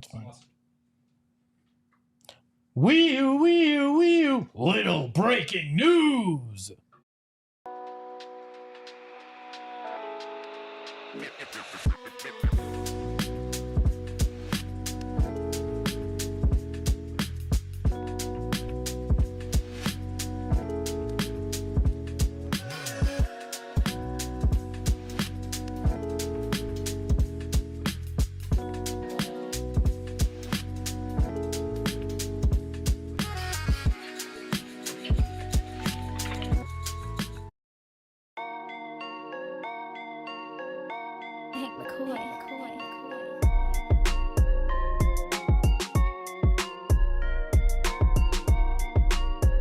It's fine. Wee-oo, little breaking news.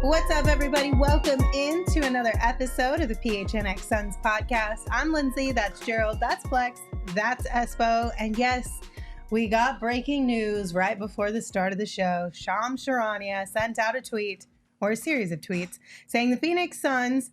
What's up, everybody? Welcome into another episode of the PHNX Suns podcast. I'm Lindsay, that's Gerald, that's Flex, that's Espo, and yes, we got breaking news right before the start of the show. Shams Charania sent out a tweet, or a series of tweets, saying the Phoenix Suns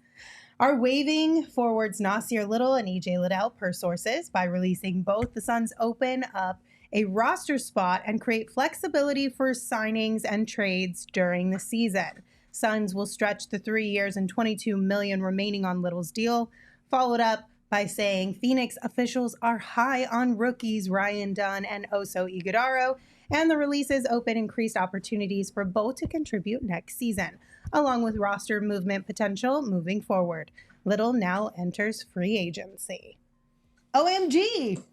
are waiving forwards Nassir Little and Liddell per sources by releasing both. The Suns open up a roster spot and create flexibility for signings and trades during the season. Suns will stretch the 3 years and $22 million remaining on Little's deal, followed up by saying Phoenix officials are high on rookies Ryan Dunn and Oso Ighodaro, and the releases open increased opportunities for both to contribute next season, along with roster movement potential moving forward. Little now enters free agency. OMG!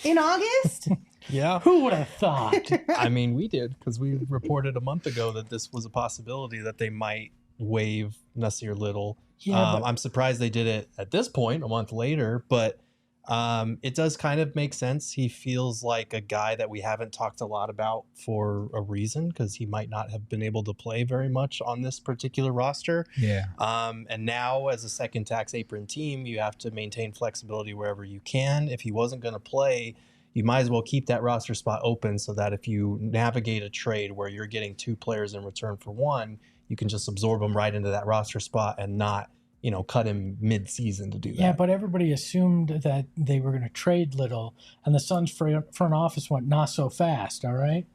In August? Yeah. Who would have thought? I mean, we did, because we reported a month ago that this was a possibility that they might waive Nassir Little. Yeah, I'm surprised they did it at this point, a month later, but it does kind of make sense. He feels like a guy that we haven't talked a lot about for a reason, because he might not have been able to play very much on this particular roster. Yeah. And now, as a second tax apron team, you have to maintain flexibility wherever you can. If he wasn't going to play, you might as well keep that roster spot open so that if you navigate a trade where you're getting two players in return for one, you can just absorb them right into that roster spot and not, cut him mid-season to do that. Yeah, but everybody assumed that they were going to trade Little, and the Suns front office went, not so fast, all right?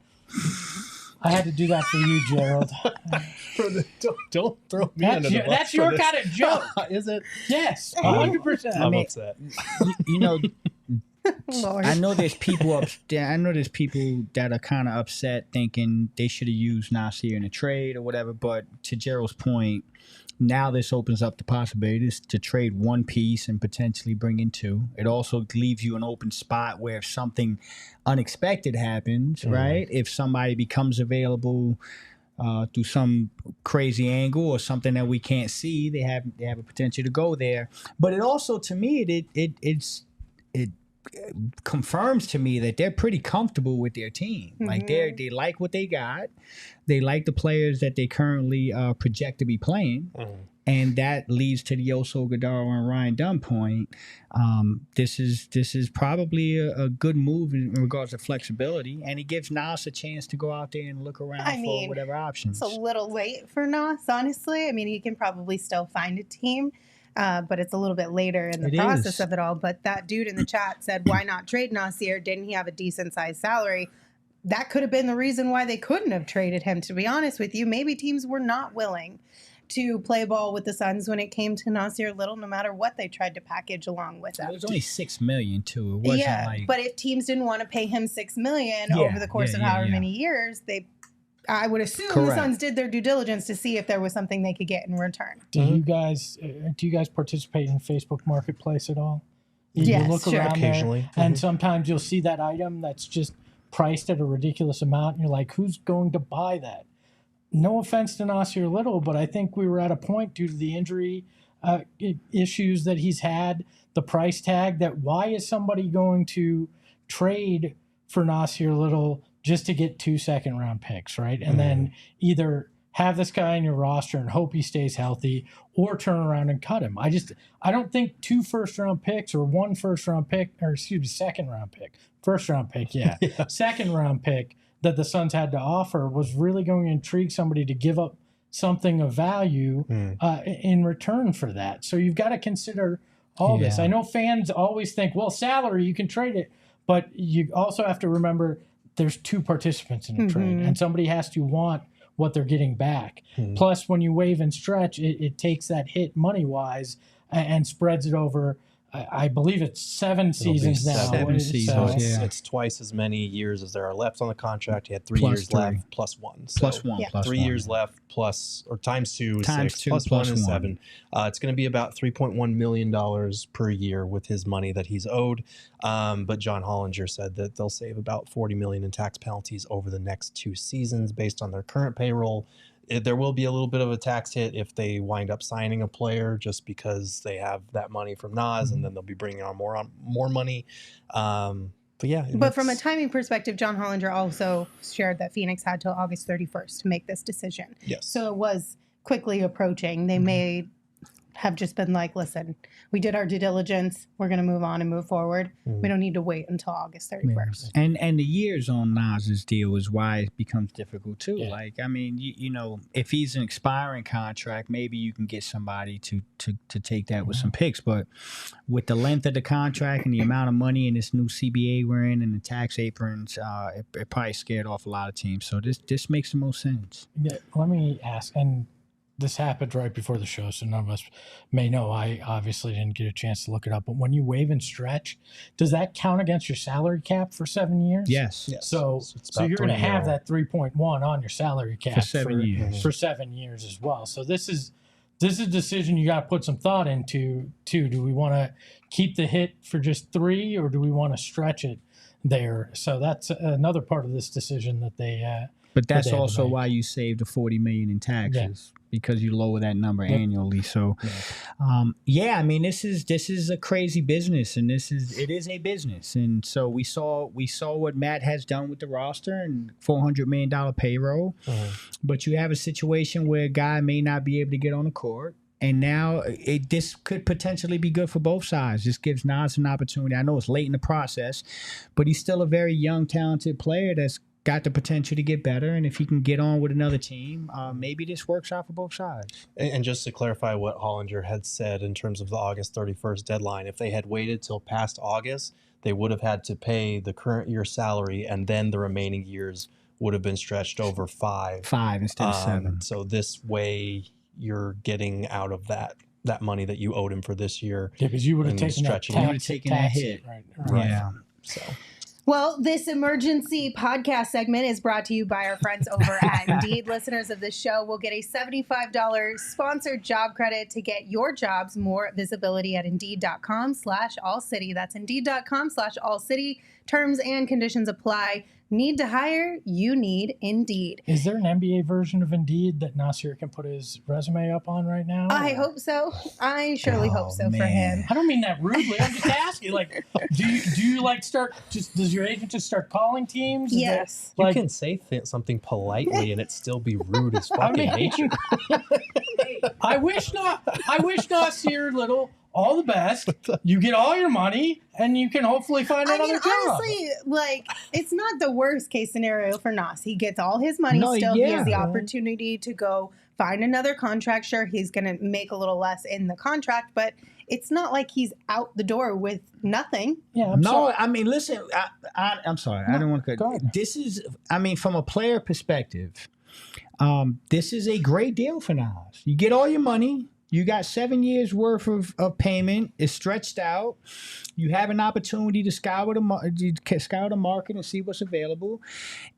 I had to do that for you, Gerald. Don't throw me under the bus. That's your kind of joke. Is it? Yes, 100%. I'm upset. I know there's people up there. I know there's people that are kind of upset, thinking they should have used Nassir in a trade or whatever. But to Gerald's point, now this opens up the possibilities to trade one piece and potentially bring in two. It also leaves you an open spot where if something unexpected happens, right? If somebody becomes available through some crazy angle or something that we can't see, they have a potential to go there. But it also, to me, it confirms to me that they're pretty comfortable with their team. Mm-hmm. Like they like what they got. They like the players that they currently project to be playing. Mm-hmm. And that leads to the Oso Ighodaro and Ryan Dunn point. This is probably a good move in regards to flexibility, and it gives Nas a chance to go out there and look around for whatever options. It's a little late for Nas, honestly. I mean, he can probably still find a team. But it's a little bit later in the process of it all. But that dude in the chat said, why not trade Nassir? Didn't he have a decent-sized salary? That could have been the reason why they couldn't have traded him, to be honest with you. Maybe teams were not willing to play ball with the Suns when it came to Nassir Little, no matter what they tried to package along with him. It was only $6 million, too. It wasn't but if teams didn't want to pay him $6 million over the course of however many years, I would assume the Suns did their due diligence to see if there was something they could get in return. Do you guys participate in Facebook Marketplace at all? You look around occasionally there, and sometimes you'll see that item that's just priced at a ridiculous amount, and you're like, who's going to buy that? No offense to Nassir Little, but I think we were at a point due to the injury issues that he's had, the price tag, that why is somebody going to trade for Nassir Little just to get 2 second-round picks, right? And then either have this guy on your roster and hope he stays healthy, or turn around and cut him. I don't think 2 first-round picks or 1 first-round pick, or second-round pick. First-round pick, second-round pick that the Suns had to offer was really going to intrigue somebody to give up something of value in return for that. So you've got to consider all this. I know fans always think, well, salary, you can trade it. But you also have to remember there's two participants in a trade, and somebody has to want what they're getting back. Plus, when you waive and stretch, it takes that hit money-wise and spreads it over, I believe it's 7 seasons now. 7 seasons, It's twice as many years as there are left on the contract. He had 3 years left plus 1. So plus 1. 3 years left plus, or times 2 is 6, plus 1 is 7. It's going to be about $3.1 million per year with his money that he's owed. But John Hollinger said that they'll save about $40 million in tax penalties over the next 2 seasons based on their current payroll. There will be a little bit of a tax hit if they wind up signing a player just because they have that money from Nas, and then they'll be bringing on more money. But yeah. But from a timing perspective, John Hollinger also shared that Phoenix had till August 31st to make this decision. Yes. So it was quickly approaching. They may have just been like, listen, we did our due diligence. We're going to move on and move forward. We don't need to wait until August 31st. And the years on Nas's deal is why it becomes difficult too. Yeah. Like, I mean, you know, if he's an expiring contract, maybe you can get somebody to take that with some picks. But with the length of the contract and the amount of money in this new CBA we're in and the tax aprons, it probably scared off a lot of teams. So this makes the most sense. Yeah, let me ask, and this happened right before the show, so none of us may know. I obviously didn't get a chance to look it up. But when you waive and stretch, does that count against your salary cap for 7 years? Yes. So you're going to have that 3.1 on your salary cap for 7 years. For 7 years as well. So this is a decision you got to put some thought into too. Do we want to keep the hit for just 3, or do we want to stretch it there? So that's another part of this decision that they. But that's also why you saved the $40 million in taxes. Because you lower that number annually. So, I mean, this is a crazy business, and it is a business. And so we saw what Matt has done with the roster and $400 million payroll. But you have a situation where a guy may not be able to get on the court. And now this could potentially be good for both sides. This gives Nas an opportunity. I know it's late in the process, but he's still a very young, talented player that's got the potential to get better, and if he can get on with another team, maybe this works out for both sides. And just to clarify what Hollinger had said in terms of the August 31st deadline, if they had waited till past August, they would have had to pay the current year's salary, and then the remaining years would have been stretched over 5. 5 instead of 7. So this way, you're getting out of that money that you owed him for this year. Yeah, because you would have taken that hit. Right. Yeah. So. Well, this emergency podcast segment is brought to you by our friends over at Indeed. Listeners of this show will get a $75 sponsored job credit to get your jobs more visibility at Indeed.com/AllCity. That's Indeed.com/AllCity. Terms and conditions apply. Need to hire? You need Indeed. Is there an NBA version of Indeed that Nassir can put his resume up on right now? I hope so. I surely hope so for him. I don't mean that rudely. I'm just asking. Like, do you like start? Does your agent just start calling teams? Yes. You can say something politely and it still be rude as fucking nature. I wish not. I wish Nassir Little all the best. You get all your money, and you can hopefully find another job. Honestly, like, it's not the worst case scenario for Nas. He gets all his money still. He has the opportunity to go find another contract. Sure, he's going to make a little less in the contract, but it's not like he's out the door with nothing. Yeah, I mean, listen, I'm sorry. I don't want to go. This is, I mean, from a player perspective, this is a great deal for Nas. You get all your money. You got 7 years worth of payment. It's stretched out. You have an opportunity to scour the market and see what's available.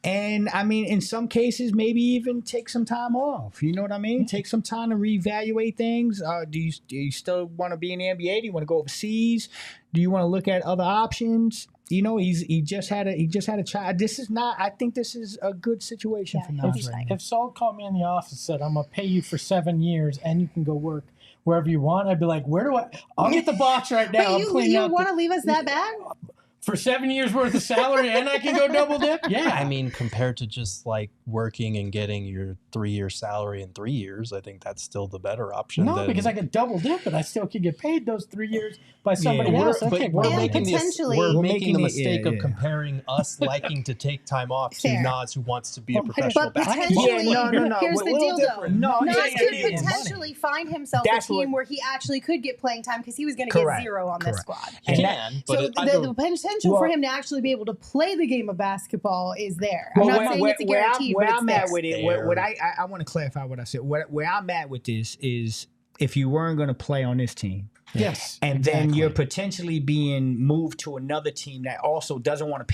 And I mean, in some cases, maybe even take some time off. You know what I mean? Take some time to reevaluate things. Do you still want to be in the NBA? Do you want to go overseas? Do you want to look at other options? You know, he just had a child. This is not. I think this is a good situation for Nas. If Saul called me in the office and said, "I'm gonna pay you for 7 years and you can go work wherever you want," I'd be like, "Where do I? I'll get the box right now." Wait, you want to leave us that bad? For 7 years worth of salary, and I can go double dip? Yeah. I mean, compared to just like working and getting your 3-year salary in 3 years, I think that's still the better option. No, because I could double dip, but I still could get paid those 3 years by somebody else. But we're making the mistake of comparing us liking to take time off to Nas, who wants to be a professional basketball player. Here's the deal, though. Nas could potentially money. Find himself a team where he actually could get playing time because he was going to get 0 on this squad. He can, but the potential for him to actually be able to play the game of basketball is there. I'm not saying it's a guarantee, but I'm at with it. What I want to clarify what I said. Where I'm at with this is if you weren't going to play on this team. Yes. And then you're potentially being moved to another team that also doesn't want to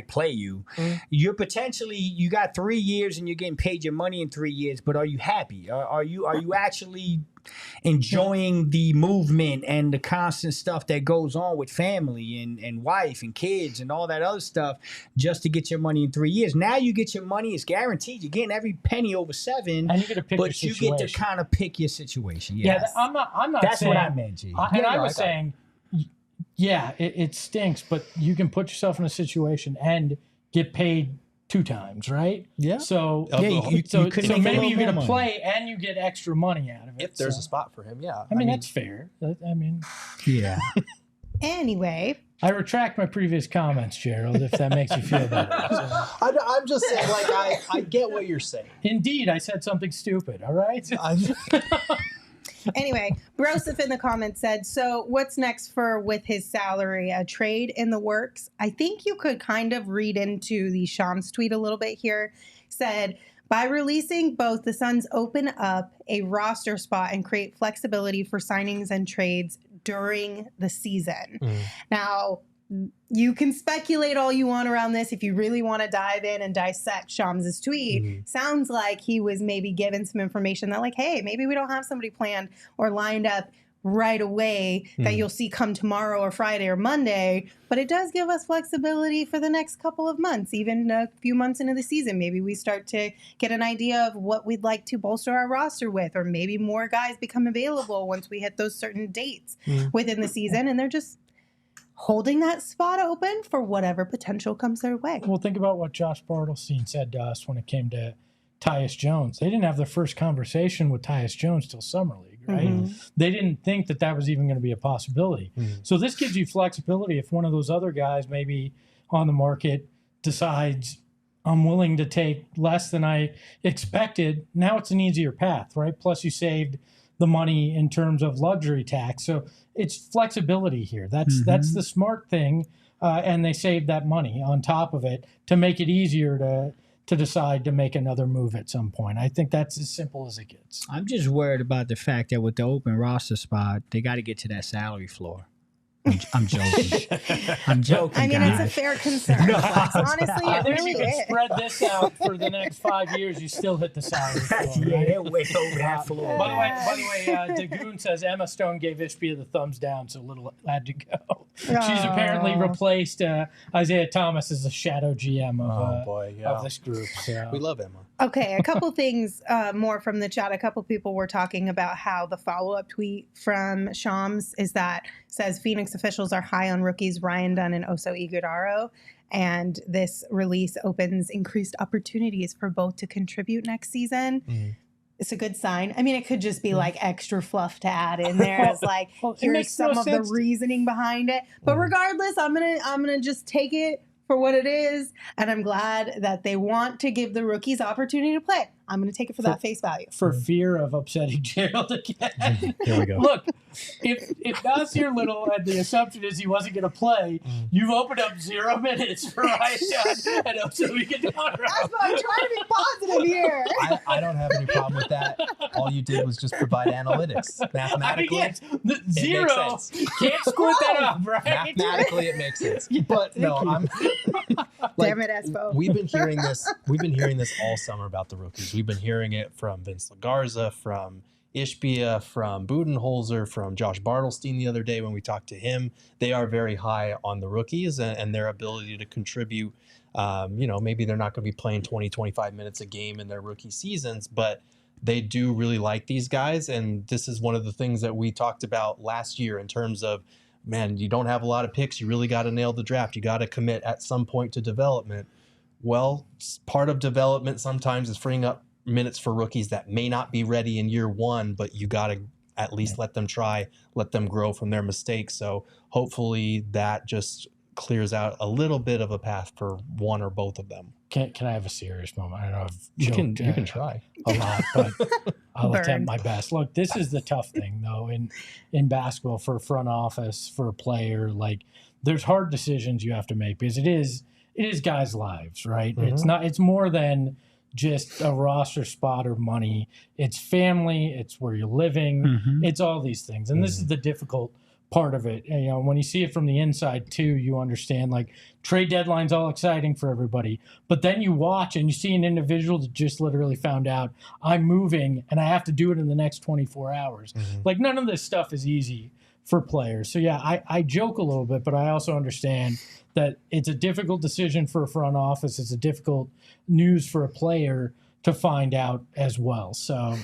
play you. You're potentially, you got 3 years and you're getting paid your money in 3 years, but are you happy? Are you actually enjoying the movement and the constant stuff that goes on with family and wife and kids and all that other stuff just to get your money in 3 years? Now you get your money, it's guaranteed. You're getting every penny over 7, and you get to pick but you get to kind of pick your situation. Yes. Yeah, I'm not That's saying, what I meant, G. I was saying, it stinks, but you can put yourself in a situation and get paid 2 times, right? Yeah. So, you maybe you get to play and you get extra money out of it. If there's a spot for him, yeah. I mean, that's fair. Yeah. Anyway. I retract my previous comments, Gerald, if that makes you feel better. So. I'm just saying, I get what you're saying. Indeed, I said something stupid, all right? Anyway, Broseph in the comments said, so what's next with his salary? A trade in the works? I think you could kind of read into the Shams tweet a little bit here. Said, by releasing both, the Suns open up a roster spot and create flexibility for signings and trades during the season. Now, you can speculate all you want around this. If you really want to dive in and dissect Shams' tweet, sounds like he was maybe given some information that hey, maybe we don't have somebody planned or lined up right away that you'll see come tomorrow or Friday or Monday. But it does give us flexibility for the next couple of months, even a few months into the season. Maybe we start to get an idea of what we'd like to bolster our roster with, or maybe more guys become available once we hit those certain dates within the season. And they're just holding that spot open for whatever potential comes their way. Well, think about what Josh Bartelstein said to us when it came to Tyus Jones. They didn't have their first conversation with Tyus Jones till Summer League, right? They didn't think that was even going to be a possibility. So this gives you flexibility if one of those other guys maybe on the market decides, I'm willing to take less than I expected. Now it's an easier path, right? Plus you saved the money in terms of luxury tax. So it's flexibility here. That's the smart thing. And they saved that money on top of it to make it easier to decide to make another move at some point. I think that's as simple as it gets. I'm just worried about the fact that with the open roster spot, they got to get to that salary floor. I'm joking. I'm joking. I mean, guys. it's a fair concern. No, honestly, it really you is. can spread this out for the next 5 years. You still hit the salary floor. Yeah, they're way over that floor. By the way, Dagoon says Emma Stone gave Ishbia the thumbs down, so Little had to go. She's apparently replaced Isaiah Thomas as the shadow GM of this group. So. We love Emma. Okay, a couple things more from the chat. A couple people were talking about how the follow-up tweet from Shams says Phoenix officials are high on rookies Ryan Dunn and Oso Ighodaro, and this release opens increased opportunities for both to contribute next season. It's a good sign. I mean, it could just be extra fluff to add in there as here's some of the reasoning behind it. But regardless, I'm gonna just take it for what it is, and I'm glad that they want to give the rookies opportunity to play. I'm going to take it for that face value. For fear of upsetting Gerald again. Here we go. Look, if Nassir Little and the assumption is he wasn't going to play, you've opened up 0 minutes for Ryan Dunn and Oso Ighodaro. That's why I'm trying to be positive here. I don't have any problem with that. All you did was just provide analytics. Mathematically, zero. Can't squint that up, right? Mathematically, it makes sense. But no, I'm damn it, Espo. We've been hearing this all summer about the rookies. We've been hearing it from Vince LaGarza, from Ishbia, from Budenholzer, from Josh Bartelstein the other day when we talked to him. They are very high on the rookies and their ability to contribute. Maybe they're not going to be playing 20, 25 minutes a game in their rookie seasons, but they do really like these guys. And this is one of the things that we talked about last year in terms of, man, you don't have a lot of picks. You really got to nail the draft. You got to commit at some point to development. Well, part of development sometimes is freeing up minutes for rookies that may not be ready in year one, but you got to at least let them try, let them grow from their mistakes. So hopefully that just clears out a little bit of a path for one or both of them. Can I have a serious moment? I don't know if you can try a lot, but I'll attempt my best. Look, this is the tough thing though in basketball for a front office, for a player. Like there's hard decisions you have to make because it is guys' lives, right? It's more than just a roster spot or money. It's family. It's where you're living. It's all these things. And this is the difficult part of it. And, when you see it from the inside too, you understand like trade deadline's all exciting for everybody. But then you watch and you see an individual that just literally found out I'm moving and I have to do it in the next 24 hours. Like none of this stuff is easy for players. So yeah, I joke a little bit, but I also understand that it's a difficult decision for a front office. It's a difficult news for a player to find out as well. So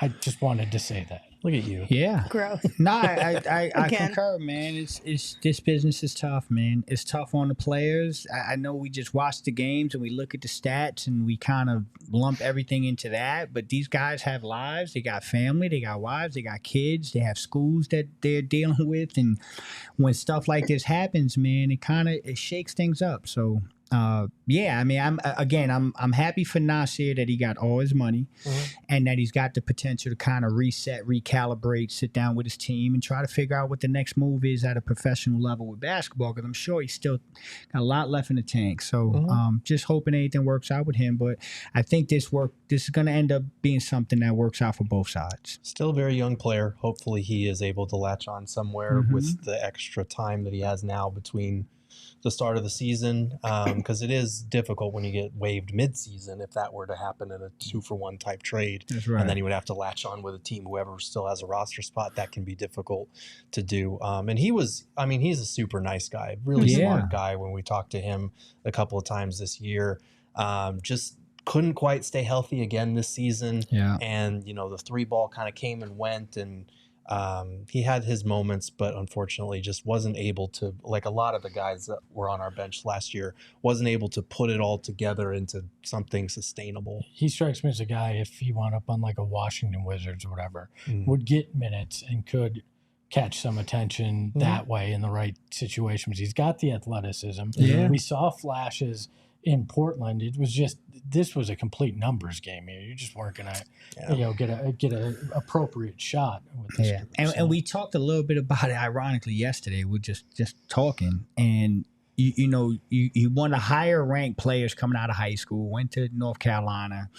I just wanted to say that. Look at you. Yeah. Growth. No, I concur, man. It's this business is tough, man. It's tough on the players. I know we just watch the games and we look at the stats and we kind of lump everything into that. But these guys have lives. They got family. They got wives. They got kids. They have schools that they're dealing with. And when stuff like this happens, man, it shakes things up. So. Yeah, I mean, I'm happy for Nassir that he got all his money and that he's got the potential to kind of reset, recalibrate, sit down with his team and try to figure out what the next move is at a professional level with basketball because I'm sure he's still got a lot left in the tank. So just hoping anything works out with him. But I think this is going to end up being something that works out for both sides. Still a very young player. Hopefully he is able to latch on somewhere with the extra time that he has now between the start of the season, because it is difficult when you get waived mid-season if that were to happen in a 2-for-1 type trade. That's right. And then you would have to latch on with a team, whoever still has a roster spot. That can be difficult to do. And he's a super nice guy, really smart guy. When we talked to him a couple of times this year, just couldn't quite stay healthy again this season. Yeah. And, the 3-ball kind of came and went, and he had his moments, but unfortunately just wasn't able to, like a lot of the guys that were on our bench last year, wasn't able to put it all together into something sustainable. He strikes me as a guy, if he wound up on like a Washington Wizards or whatever, would get minutes and could catch some attention that way in the right situations. He's got the athleticism. Yeah. We saw flashes in Portland. It was just, this was a complete numbers game. You just weren't going to, get a appropriate shot with this group. And we talked a little bit about it ironically yesterday. We're just talking, and you want to higher ranked players coming out of high school, went to North Carolina,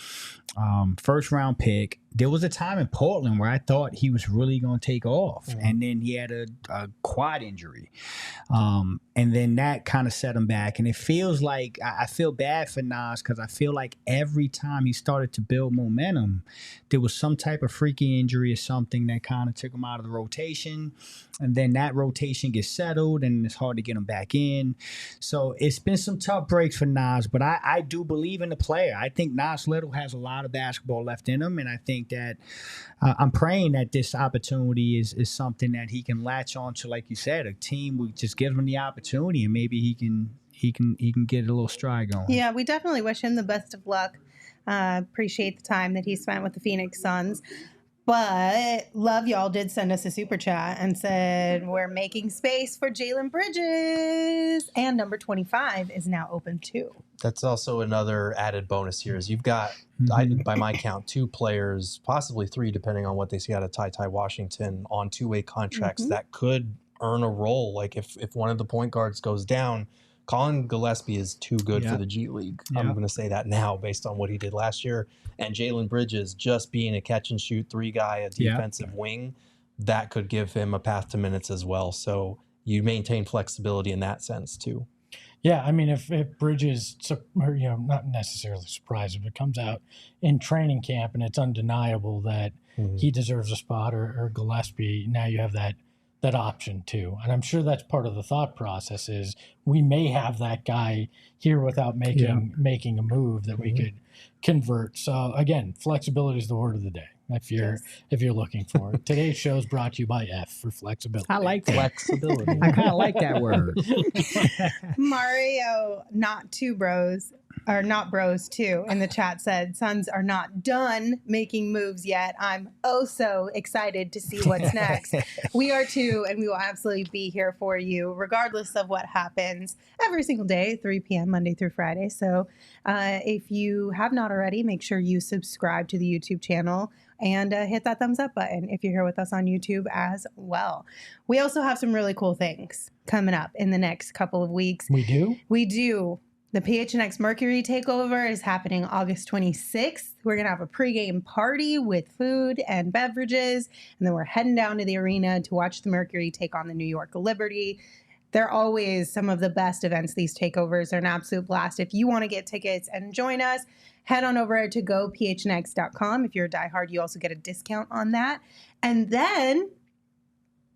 first round pick. There was a time in Portland where I thought he was really going to take off, and then he had a quad injury, and then that kind of set him back. And it feels like I feel bad for Nas because I feel like every time he started to build momentum, there was some type of freaky injury or something that kind of took him out of the rotation, and then that rotation gets settled, and it's hard to get him back in. So it's been some tough breaks for Nas, but I do believe in the player. I think Nassir Little has a lot of basketball left in him, and I think that I'm praying that this opportunity is something that he can latch on to, like you said, a team who just gives him the opportunity, and maybe he can get a little stride going. Yeah, we definitely wish him the best of luck. Appreciate the time that he spent with the Phoenix Suns. But Love Y'all did send us a super chat and said, we're making space for Jalen Bridges. And number 25 is now open too. That's also another added bonus here is you've got, by my count, 2 players, possibly 3, depending on what they see out of Ty Washington, on 2-way contracts that could earn a role. Like if one of the point guards goes down, Colin Gillespie is too good for the G League. I'm going to say that now based on what he did last year. And Jalen Bridges, just being a catch-and-shoot 3 guy, a defensive wing, that could give him a path to minutes as well. So you maintain flexibility in that sense too. Yeah, I mean, if Bridges, not necessarily surprised, if it comes out in training camp and it's undeniable that he deserves a spot or Gillespie, now you have that option too. And I'm sure that's part of the thought process is we may have that guy here without making a move that we could convert. So again, flexibility is the word of the day if you're looking for it. Today's show is brought to you by F for flexibility. I like that. Flexibility. I kind of like that word. Mario, not two bros, Or not bros too, in the chat said Suns are not done making moves yet. I'm oh so excited to see what's next. We are too, and we will absolutely be here for you regardless of what happens every single day, 3 p.m. Monday through Friday. So if you have not already, make sure you subscribe to the YouTube channel and hit that thumbs up button if you're here with us on YouTube as well. We also have some really cool things coming up in the next couple of weeks. We do? We do. The PHNX Mercury Takeover is happening August 26th. We're going to have a pregame party with food and beverages, and then we're heading down to the arena to watch the Mercury take on the New York Liberty. They're always some of the best events, these takeovers. They're an absolute blast. If you want to get tickets and join us, head on over to gophnx.com. If you're a diehard, you also get a discount on that. And then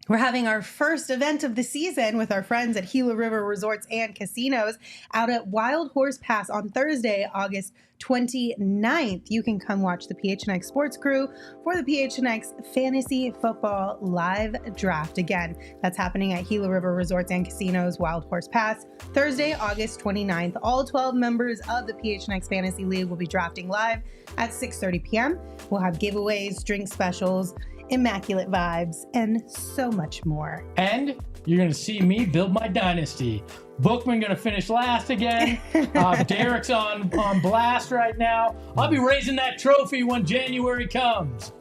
we're having our first event of the season with our friends at Gila River Resorts and Casinos out at Wild Horse Pass on Thursday, August 29th. You can come watch the PHNX Sports Crew for the PHNX Fantasy Football Live Draft. Again, that's happening at Gila River Resorts and Casinos, Wild Horse Pass, Thursday, August 29th. All 12 members of the PHNX Fantasy League will be drafting live at 6:30 p.m. We'll have giveaways, drink specials, immaculate vibes, and so much more. And you're going to see me build my dynasty. Bookman going to finish last again. Derek's on blast right now. I'll be raising that trophy when January comes.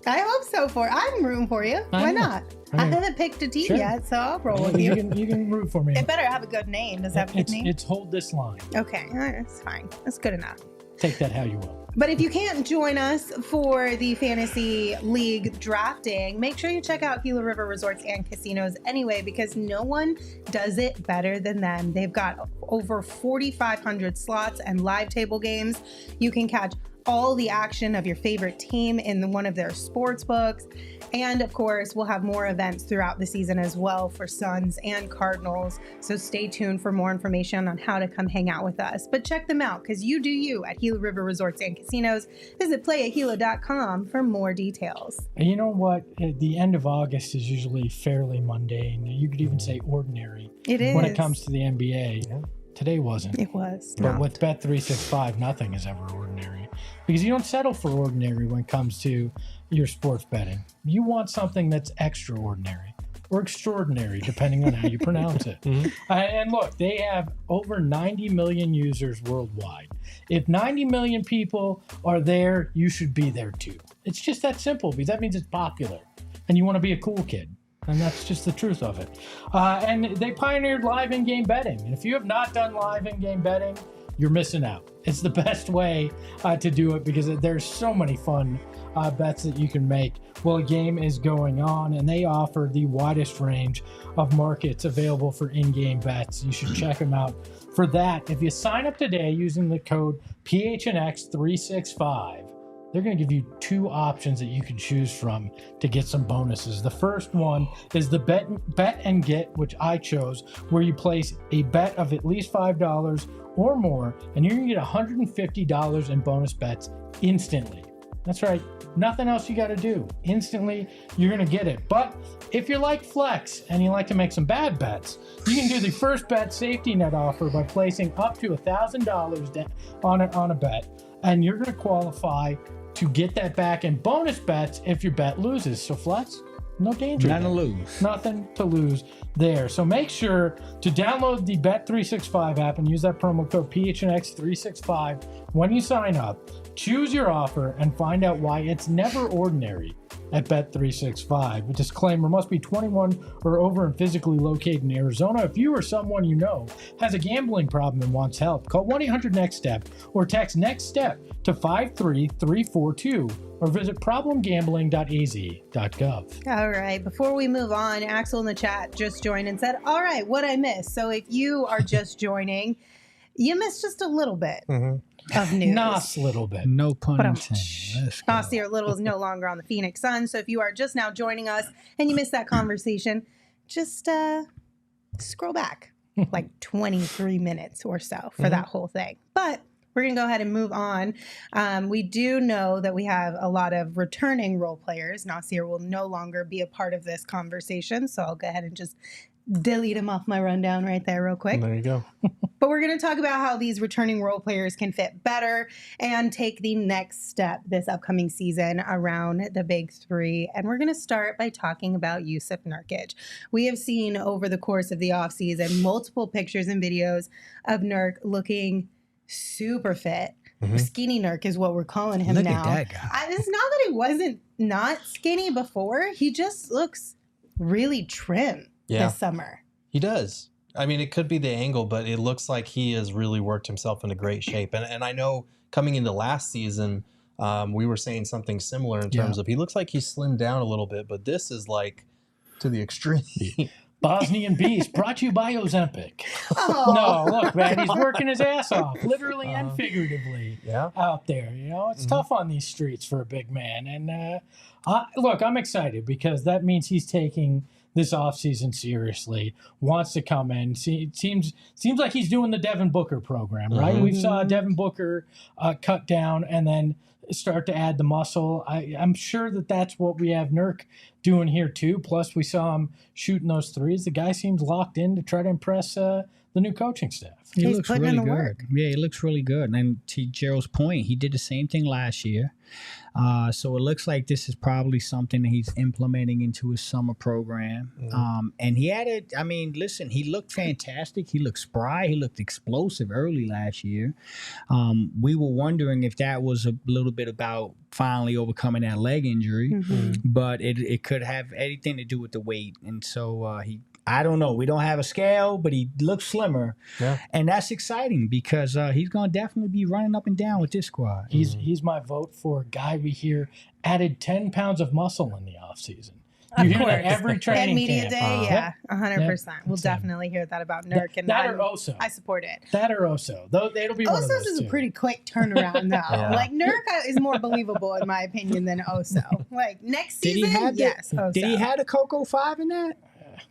I hope so. I'm rooting for you. Why not? I haven't picked a team yet, so I'll roll with you. You can root for me. It better have a good name. Does that have a good name? It's Hold This Line. Okay, that's fine. That's good enough. Take that how you will. But if you can't join us for the Fantasy League drafting, make sure you check out Gila River Resorts and Casinos anyway, because no one does it better than them. They've got over 4,500 slots and live table games. You can catch all the action of your favorite team in one of their sports books. And of course, we'll have more events throughout the season as well for Suns and Cardinals. So stay tuned for more information on how to come hang out with us. But check them out, because you do you at Gila River Resorts and Casinos. Visit playatgila.com for more details. And you know what? The end of August is usually fairly mundane. You could even say ordinary. It is. When it comes to the NBA. Yeah. Today wasn't. It was. But with Bet365, nothing is ever ordinary. Because you don't settle for ordinary when it comes to your sports betting. You want something that's extraordinary or extraordinary, depending on how you pronounce it. And look, they have over 90 million users worldwide. If 90 million people are there, you should be there too. It's just that simple, because that means it's popular and you want to be a cool kid. And that's just the truth of it. And they pioneered live in-game betting. And if you have not done live in-game betting, you're missing out. It's the best way to do it, because there's so many fun bets that you can make while a game is going on. And they offer the widest range of markets available for in-game bets. You should check them out for that. If you sign up today using the code PHNX365, they're going to give you two options that you can choose from to get some bonuses. The first one is the bet and get, which I chose, where you place a bet of at least $5 or more, and you're going to get $150 in bonus bets instantly. That's right. Nothing else you got to do. Instantly, you're going to get it. But if you're like Flex and you like to make some bad bets, you can do the first bet safety net offer by placing up to $1,000 on a bet, and you're going to qualify to get that back in bonus bets if your bet loses. So Flex, no danger. Nothing to lose. Nothing to lose there. So make sure to download the Bet365 app and use that promo code PHNX365 when you sign up. Choose your offer and find out why it's never ordinary at Bet365. A disclaimer: must be 21 or over and physically located in Arizona. If you or someone you know has a gambling problem and wants help, call 1-800-NEXT-STEP or text NEXT STEP to 53342 or visit problemgambling.az.gov. All right. Before we move on, Axel in the chat just joined and said, all right, what I missed. So if you are just joining, you missed just a little bit of news. Nice little bit. No pun intended. Nassir Little is no longer on the Phoenix Suns. So if you are just now joining us and you missed that conversation, just scroll back like 23 minutes or so for that whole thing. But we're going to go ahead and move on. We do know that we have a lot of returning role players. Nassir will no longer be a part of this conversation, so I'll go ahead and just delete him off my rundown right there real quick. There you go. But we're going to talk about how these returning role players can fit better and take the next step this upcoming season around the big three. And we're going to start by talking about Jusuf Nurkic. We have seen over the course of the offseason multiple pictures and videos of Nurk looking super fit. Skinny Nurk is what we're calling him now. Look at that guy. It's not that he wasn't not skinny before. He just looks really trim this summer. He does. I mean, it could be the angle, but it looks like he has really worked himself into great shape. And I know coming into last season, we were saying something similar in terms of he looks like he's slimmed down a little bit, but this is like to the extreme. Bosnian Beast, brought to you by Ozempic. Oh. No, look, man, he's working his ass off, literally and figuratively, out there. You know, it's tough on these streets for a big man. And look, I'm excited because that means he's taking this offseason seriously, wants to come in. It seems like he's doing the Devin Booker program, right? We saw Devin Booker cut down and then start to add the muscle. I'm sure that's what we have Nurk doing here too. Plus, we saw him shooting those threes. The guy seems locked in to try to impress the new coaching staff. He He's looks putting really in the good. work. Yeah, he looks really good. And to Gerald's point, he did the same thing last year. So it looks like this is probably something that he's implementing into his summer program. And he had it. I mean, listen, he looked fantastic. He looked spry. He looked explosive early last year. We were wondering if that was a little bit about finally overcoming that leg injury, but it could have anything to do with the weight. And so I don't know. We don't have a scale, but he looks slimmer. Yeah. And that's exciting because he's going to definitely be running up and down with this squad. He's my vote for a guy we hear added 10 pounds of muscle in the offseason. You hear that every training At media camp. day, 100%. We'll definitely hear that about Nurk. And that or Oso. I support it. That or Oso. It'll be one of those Oso's is two. a pretty quick turnaround, though. Like, Nurk is more believable, in my opinion, than Oso. Like, next season, Oso. Did he have the Cocoa 5 in that?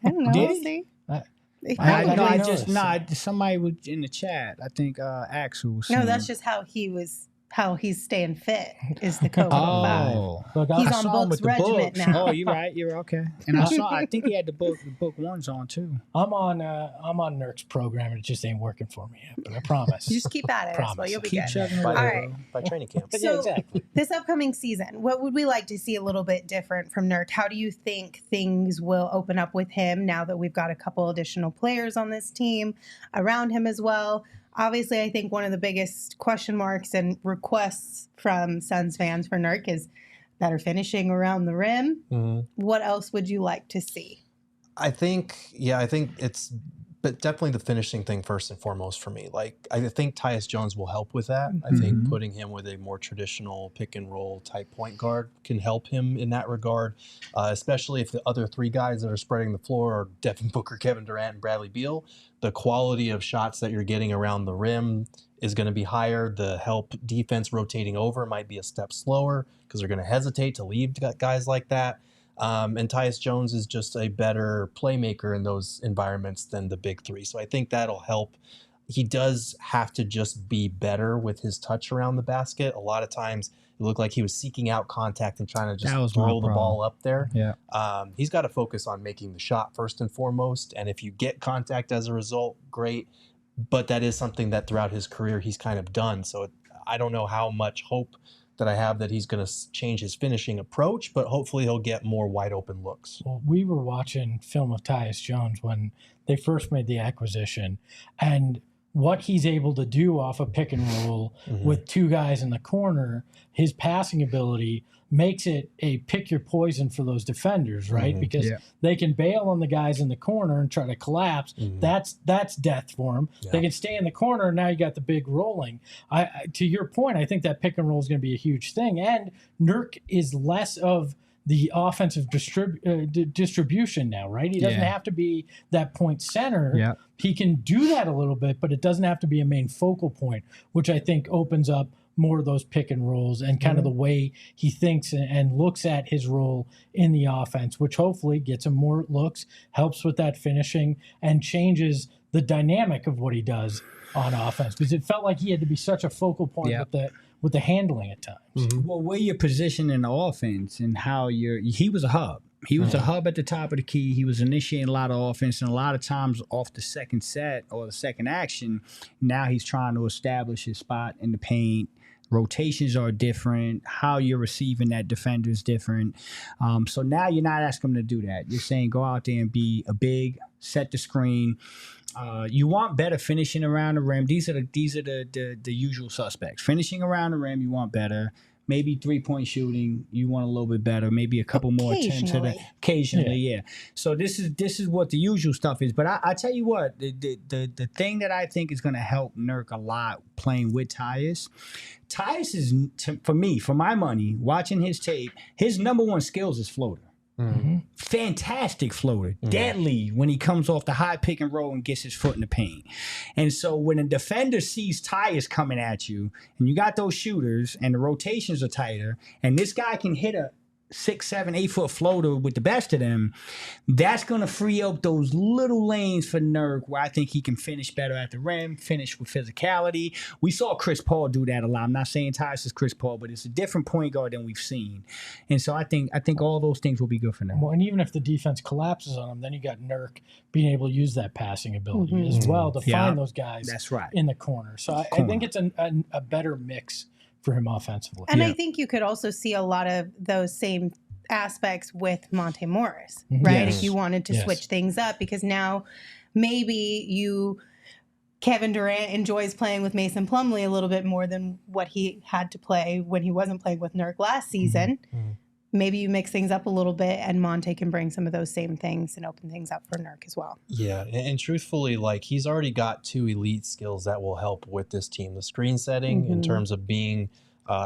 I don't know. Did We'll he? see. Somebody was in the chat. I think Axel was saying. No, that's just how he's staying fit is the Cocoa 5. Look, he's on Book's regiment now. Oh, you're right. You're okay. And I think he had the book ones on too. I'm on Nurk's program and it just ain't working for me yet, but I promise. You just keep at it. Well, you'll be keep good. chugging All away. right. By training camp. So, exactly. This upcoming season, what would we like to see a little bit different from Nurk? How do you think things will open up with him now that we've got a couple additional players on this team around him as well? Obviously, I think one of the biggest question marks and requests from Suns fans for Nurk is better finishing around the rim. What else would you like to see? I think it's but definitely the finishing thing first and foremost for me. Like, I think Tyus Jones will help with that. I think putting him with a more traditional pick and roll type point guard can help him in that regard, especially if the other three guys that are spreading the floor are Devin Booker, Kevin Durant, and Bradley Beal. The quality of shots that you're getting around the rim is going to be higher. The help defense rotating over might be a step slower because they're going to hesitate to leave guys like that. And Tyus Jones is just a better playmaker in those environments than the big three. So I think that'll help. He does have to just be better with his touch around the basket. A lot of times it looked like he was seeking out contact and trying to just throw the ball up there. Yeah. He's got to focus on making the shot first and foremost. And if you get contact as a result, great. But that is something that throughout his career he's kind of done. So I don't know how much hope that I have that he's going to change his finishing approach, but hopefully he'll get more wide open looks. Well, we were watching film of Tyus Jones when they first made the acquisition, and what he's able to do off a pick and roll with two guys in the corner, his passing ability makes it a pick your poison for those defenders, right? Because they can bail on the guys in the corner and try to collapse. That's death for them. Yeah. They can stay in the corner, and now you got the big rolling. To your point, I think that pick and roll is going to be a huge thing. And Nurk is less of the offensive distribution now, right? He doesn't have to be that point center. Yeah. He can do that a little bit, but it doesn't have to be a main focal point, which I think opens up more of those pick and rolls and kind of the way he thinks and looks at his role in the offense, which hopefully gets him more looks, helps with that finishing, and changes the dynamic of what he does on offense, because it felt like he had to be such a focal point with the handling at times. Well, where you're positioned in the offense and how he was a hub. He was a hub at the top of the key. He was initiating a lot of offense, and a lot of times off the second set or the second action, now he's trying to establish his spot in the paint. Rotations are different. How you're receiving that defender is different. So now you're not asking him to do that. You're saying go out there and be a big, set the screen. You want better finishing around the rim. These are the usual suspects. Finishing around the rim, you want better. Maybe 3-point shooting, you want a little bit better. Maybe a couple more attempts at it. Occasionally, yeah. So this is what the usual stuff is. But I tell you what, the thing that I think is going to help Nurk a lot playing with Tyus is, for me, for my money, watching his tape, his number one skills is floater. Mm-hmm. Fantastic floater, deadly when he comes off the high pick and roll and gets his foot in the paint. And so when a defender sees Tyus coming at you and you got those shooters and the rotations are tighter and this guy can hit a 6, 7, 8 foot floater with the best of them, that's going to free up those little lanes for Nurk where I think he can finish better at the rim, finish with physicality. We saw Chris Paul do that a lot. I'm not saying Tyus is Chris Paul, but it's a different point guard than we've seen. And so I think all those things will be good for Nurk. Well, and even if the defense collapses on him, then you got Nurk being able to use that passing ability as well to find those guys in the corner. So I think it's a better mix for him offensively. And I think you could also see a lot of those same aspects with Monte Morris, right? If you wanted to switch things up, because now maybe Kevin Durant enjoys playing with Mason Plumlee a little bit more than what he had to play when he wasn't playing with Nurk last season. Maybe you mix things up a little bit and Monte can bring some of those same things and open things up for Nurk as well. Yeah, and truthfully, like, he's already got 2 elite skills that will help with this team. The screen setting in terms of being,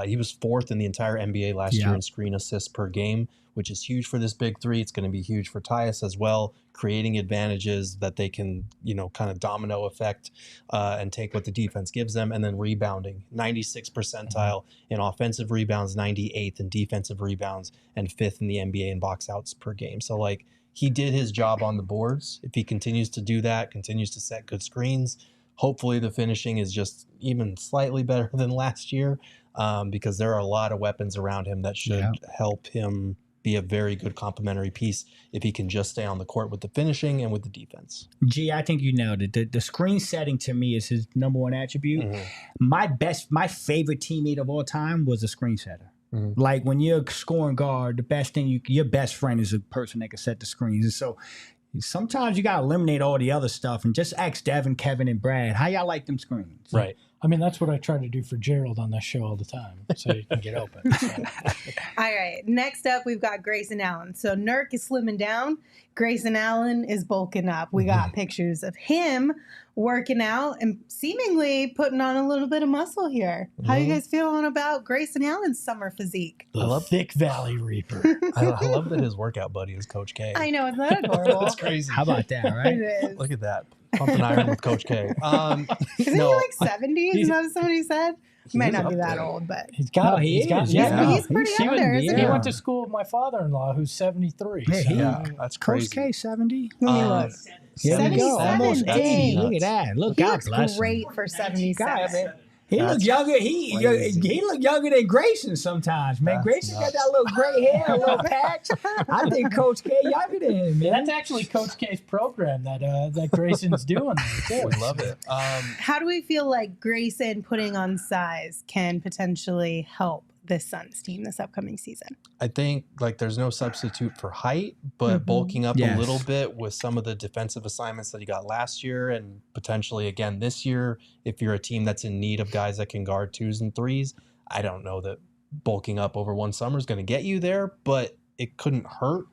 he was 4th in the entire NBA last year in screen assists per game, which is huge for this big 3. It's going to be huge for Tyus as well, creating advantages that they can, kind of domino effect and take what the defense gives them. And then rebounding, 96th percentile in offensive rebounds, 98th in defensive rebounds, and 5th in the NBA in box outs per game. So, like, he did his job on the boards. If he continues to do that, continues to set good screens, hopefully the finishing is just even slightly better than last year, because there are a lot of weapons around him that should help him be a very good complementary piece if he can just stay on the court with the finishing and with the defense. Gee, I think you nailed it. The screen setting to me is his number one attribute. My favorite teammate of all time was a screen setter. Like, when you're scoring guard, the best thing your best friend is a person that can set the screens. And so sometimes you got to eliminate all the other stuff and just ask Devin, Kevin, and Brad, how y'all like them screens? Right. I mean, that's what I try to do for Gerald on this show all the time, so you can get open. So. All right. Next up, we've got Grayson Allen. So Nurk is slimming down. Grayson Allen is bulking up. We got pictures of him working out and seemingly putting on a little bit of muscle here. How you guys feeling about Grayson Allen's summer physique? I love Thick Valley Reaper. I love that his workout buddy is Coach K. I know, isn't that adorable? That's crazy. How about that, right? It is. Look at that. Pumping iron with Coach K. Isn't he like 70? Isn't that what somebody said? He might not be that old, but he's got. he's pretty up there. He went to school with my father-in-law, who's 73. That's crazy. Coach K, 70. Let me look. 77, almost 80. Look at that. Look, He God looks bless great him. for 77. He looked younger. He looked younger than Grayson sometimes, man. Grayson got that little gray hair, a little patch. I think Coach K younger than him, man. That's actually Coach K's program that Grayson's doing there, too. We love it. How do we feel like Grayson putting on size can potentially help this Suns team this upcoming season? I think, like, there's no substitute for height, but bulking up a little bit with some of the defensive assignments that he got last year and potentially again this year, if you're a team that's in need of guys that can guard 2s and 3s, I don't know that bulking up over one summer is going to get you there, but it couldn't hurt.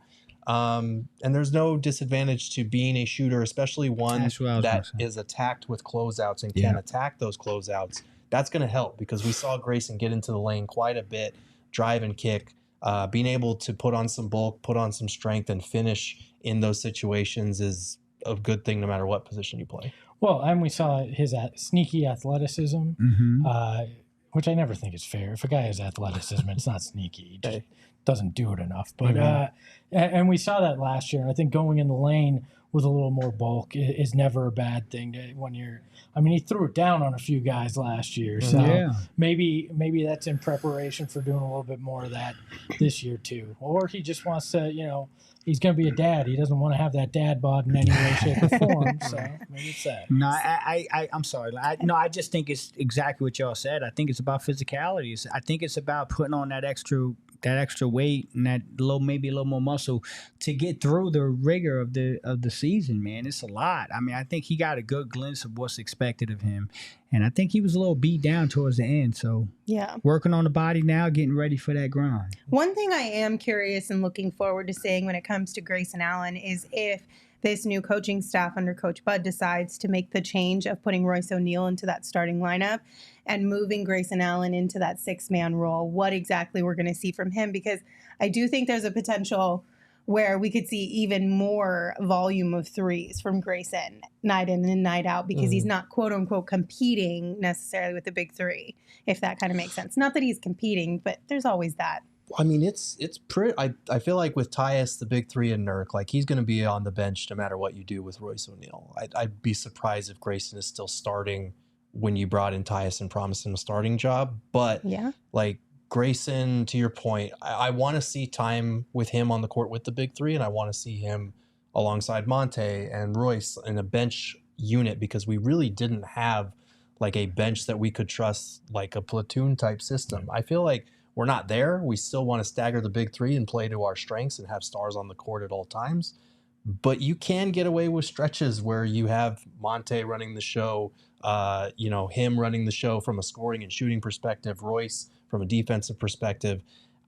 And there's no disadvantage to being a shooter, especially one that is attacked with closeouts and can attack those closeouts. That's going to help because we saw Grayson get into the lane quite a bit, drive and kick, being able to put on some bulk, put on some strength, and finish in those situations is a good thing no matter what position you play. Well, and we saw his sneaky athleticism, which I never think is fair. If a guy has athleticism, it's not sneaky. He just doesn't do it enough. But and we saw that last year. I think going in the lane with a little more bulk is never a bad thing when you're. I mean, he threw it down on a few guys last year, so maybe that's in preparation for doing a little bit more of that this year too. Or he just wants to, he's going to be a dad. He doesn't want to have that dad bod in any way, shape, or form. So maybe it's that. No, I'm sorry. I just think it's exactly what y'all said. I think it's about physicality. I think it's about putting on that extra weight and that maybe a little more muscle to get through the rigor of the season, man. It's a lot. I mean, I think he got a good glimpse of what's expected of him. And I think he was a little beat down towards the end. So yeah, working on the body now, getting ready for that grind. One thing I am curious and looking forward to seeing when it comes to Grayson Allen is if this new coaching staff under Coach Bud decides to make the change of putting Royce O'Neal into that starting lineup and moving Grayson Allen into that 6-man role, what exactly we're going to see from him. Because I do think there's a potential where we could see even more volume of threes from Grayson night in and night out because he's not, quote unquote, competing necessarily with the big three, if that kind of makes sense. Not that he's competing, but there's always that. I mean, it's pretty. I feel like with Tyus, the big three, and Nurk, like he's going to be on the bench no matter what you do with Royce O'Neal. I'd be surprised if Grayson is still starting when you brought in Tyus and promised him a starting job. But yeah, like Grayson, to your point, I want to see time with him on the court with the big three, and I want to see him alongside Monte and Royce in a bench unit because we really didn't have like a bench that we could trust, like a platoon type system. I feel like we're not there. We still want to stagger the big three and play to our strengths and have stars on the court at all times. But you can get away with stretches where you have Monte running the show, him running the show from a scoring and shooting perspective, Royce from a defensive perspective.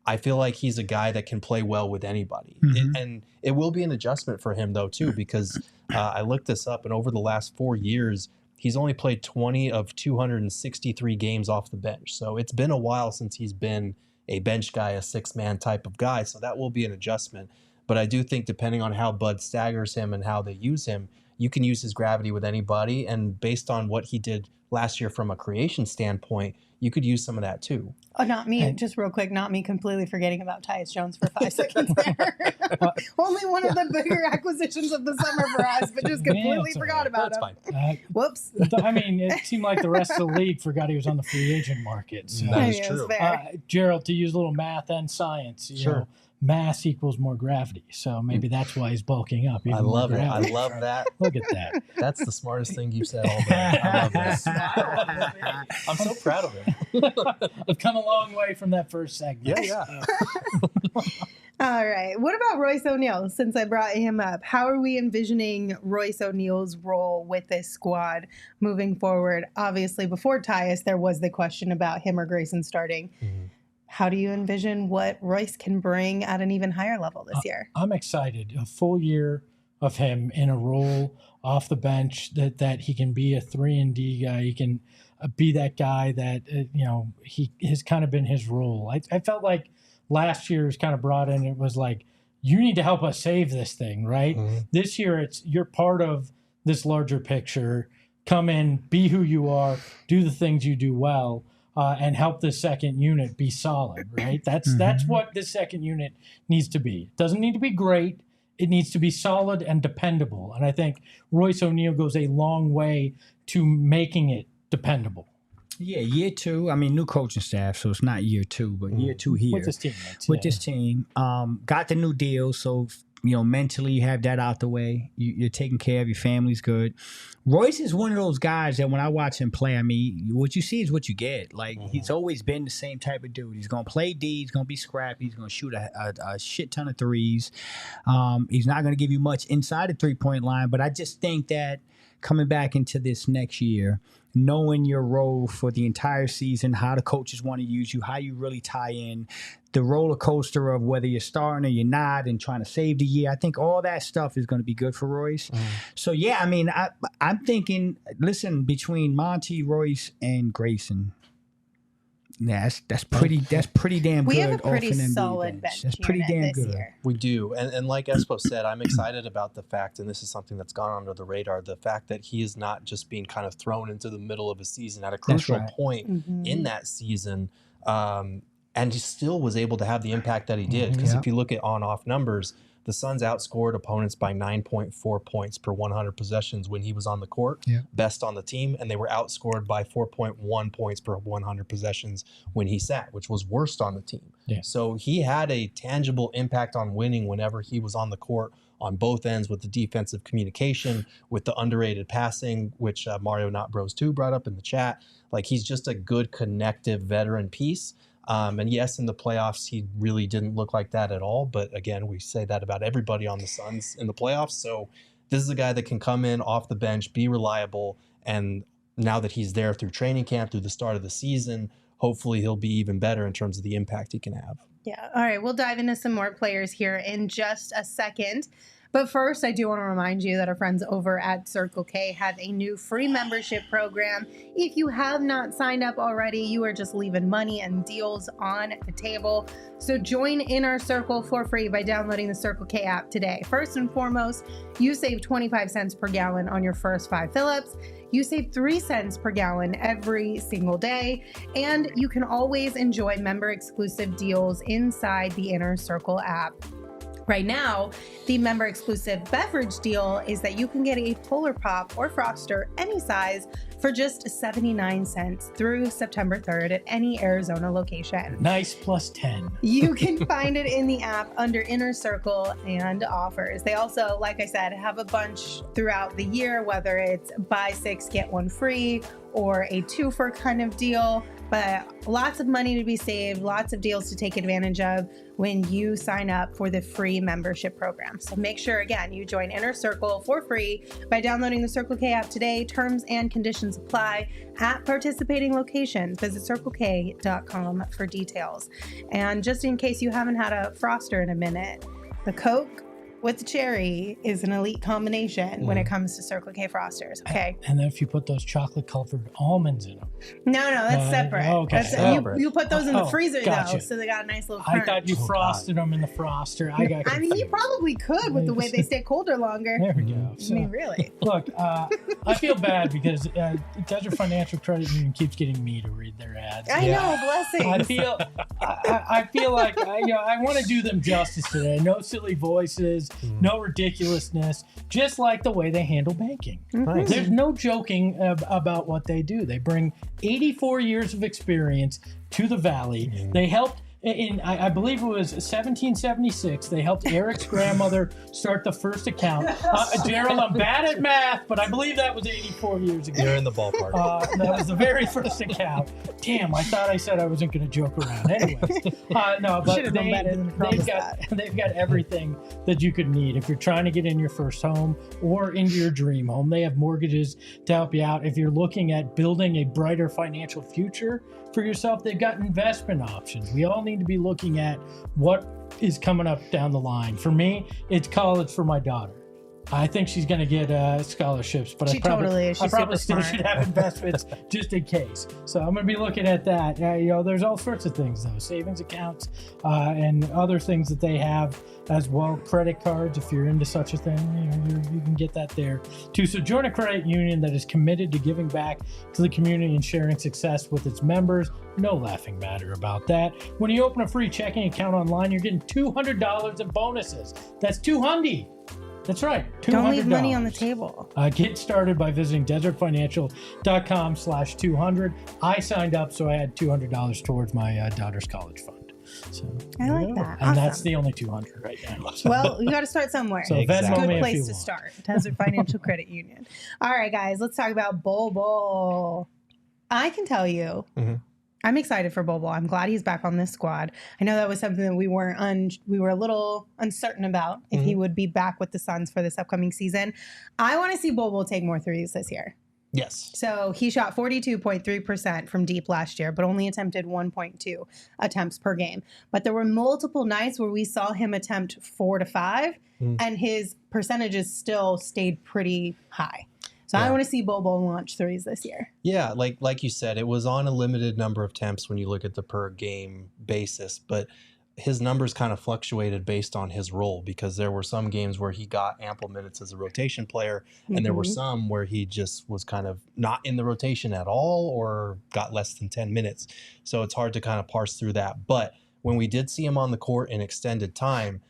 I feel like he's a guy that can play well with anybody. And it will be an adjustment for him, though, too, because I looked this up, and over the last 4 years, he's only played 20 of 263 games off the bench. So it's been a while since he's been a bench guy, a 6-man type of guy. So that will be an adjustment. But I do think depending on how Bud staggers him and how they use him, you can use his gravity with anybody. And based on what he did last year from a creation standpoint, you could use some of that too. Oh, not me. Just real quick, not me completely forgetting about Tyus Jones for 5 seconds there. Only one of the bigger acquisitions of the summer for us, but just completely forgot about him. Fine. Whoops. I mean, it seemed like the rest of the league forgot he was on the free agent market. So. That is true. Gerald, to use a little math and science, you know, mass equals more gravity. So maybe that's why he's bulking up. I love it. I love that. Look at that. That's the smartest thing you've said all day. I love this. I'm so proud of him. I've come a long way from that first segment. Yeah. All right. What about Royce O'Neal? Since I brought him up, how are we envisioning Royce O'Neal's role with this squad moving forward? Obviously, before Tyus, there was the question about him or Grayson starting. How do you envision what Royce can bring at an even higher level this year? I'm excited. A full year of him in a role off the bench that he can be a 3-and-D guy. He can be that guy that, he has kind of been his role. I felt like last year was kind of brought in. It was like, you need to help us save this thing, right? This year, you're part of this larger picture. Come in, be who you are, do the things you do well. And help the second unit be solid, right? That's what the second unit needs to be. It doesn't need to be great. It needs to be solid and dependable. And I think Royce O'Neal goes a long way to making it dependable. Yeah, year 2. I mean, new coaching staff, so it's not year 2, but year 2 here. With this team. This team. Got the new deal, so mentally you have that out the way. You're taking care of your family's good. Royce is one of those guys that when I watch him play, I mean, what you see is what you get. Like, he's always been the same type of dude. He's going to play D. He's going to be scrappy. He's going to shoot a shit ton of threes. He's not going to give you much inside the three-point line, but I just think that coming back into this next year, knowing your role for the entire season, how the coaches want to use you, how you really tie in, the roller coaster of whether you're starting or you're not and trying to save the year. I think all that stuff is going to be good for Royce. So, yeah, I mean, I'm thinking, listen, between Monty, Royce, and Grayson, that's pretty damn good. We have a pretty solid bench. That's pretty damn good. Year. We do. And like Espo said, I'm excited about the fact, and this is something that's gone under the radar, the fact that he is not just being kind of thrown into the middle of a season at a crucial point in that season. And he still was able to have the impact that he did. Because if you look at on-off numbers, the Suns outscored opponents by 9.4 points per 100 possessions when he was on the court, best on the team, and they were outscored by 4.1 points per 100 possessions when he sat, which was worst on the team. Yeah. So he had a tangible impact on winning whenever he was on the court on both ends, with the defensive communication, with the underrated passing, which Mario Not Bros 2 brought up in the chat. Like, he's just a good connective veteran piece. And yes, in the playoffs, he really didn't look like that at all. But again, we say that about everybody on the Suns in the playoffs. So this is a guy that can come in off the bench, be reliable. And now that he's there through training camp, through the start of the season, hopefully he'll be even better in terms of the impact he can have. Yeah. All right. We'll dive into some more players here in just a second. But first, I do want to remind you that our friends over at Circle K have a new free membership program. If you have not signed up already, you are just leaving money and deals on the table. So join Inner Circle for free by downloading the Circle K app today. First and foremost, you save 25 cents per gallon on your first 5 fill-ups. You save 3 cents per gallon every single day, and you can always enjoy member-exclusive deals inside the Inner Circle app. Right now, the member-exclusive beverage deal is that you can get a Polar Pop or Froster any size for just 79 cents through September 3rd at any Arizona location. Nice plus 10. You can find it in the app under Inner Circle and offers. They also, like I said, have a bunch throughout the year, whether it's buy 6, get 1 free or a 2-for kind of deal. But lots of money to be saved, lots of deals to take advantage of when you sign up for the free membership program. So make sure, again, you join Inner Circle for free by downloading the Circle K app today. Terms and conditions apply at participating locations. Visit CircleK.com for details. And just in case you haven't had a Froster in a minute, the Coke with the cherry is an elite combination when it comes to Circle K Frosters, okay? And then if you put those chocolate-covered almonds in them. No, that's separate. Okay. That's separate. You put those in the freezer, gotcha. though, so they got a nice little crunch. I thought you frosted them in the froster. I mean, you probably could with the way they stay colder longer. There we go. I mean, really. Look, I feel bad because Desert Financial Credit Union keeps getting me to read their ads. I know, blessings. I feel like I want to do them justice today. No silly voices, no ridiculousness, just like the way they handle banking. Nice. There's no joking about what they do. They bring 84 years of experience to the Valley. They helped I believe it was 1776, they helped Eric's grandmother start the first account. Gerald, I'm bad at math, but I believe that was 84 years ago. You're in the ballpark. That was the very first account. Damn, I thought I said I wasn't going to joke around. Anyways, no, but they've got everything that you could need if you're trying to get in your first home or into your dream home. They have mortgages to help you out. If you're looking at building a brighter financial future for yourself, they've got investment options. We all need to be looking at what is coming up down the line. For me, it's college for my daughter. I think she's going to get scholarships, but I probably still should have investments just in case. So I'm going to be looking at that. There's all sorts of things though, savings accounts and other things that they have as well. Credit cards, if you're into such a thing, you can get that there too. So join a credit union that is committed to giving back to the community and sharing success with its members. No laughing matter about that. When you open a free checking account online, you're getting $200 in bonuses. That's $200. That's right. $200. Don't leave money on the table. Get started by visiting desertfinancial.com/200. I signed up, so I had $200 towards my daughter's college fund. So I like that. And that's the only $200 right now. So. Well, you got to start somewhere. So It's a good place to start. Desert Financial Credit Union. All right, guys, let's talk about Bobo. I can tell you. I'm excited for Bobo. I'm glad he's back on this squad. I know that was something that we were a little uncertain about if he would be back with the Suns for this upcoming season. I want to see Bobo take more threes this year. Yes. So he shot 42.3% from deep last year, but only attempted 1.2 attempts per game. But there were multiple nights where we saw him attempt 4 to 5, and his percentages still stayed pretty high. So I want to see Bobo launch threes this year. Yeah, like you said, it was on a limited number of attempts when you look at the per game basis, but his numbers kind of fluctuated based on his role because there were some games where he got ample minutes as a rotation player, and there were some where he just was kind of not in the rotation at all or got less than 10 minutes. So it's hard to kind of parse through that. But when we did see him on the court in extended time,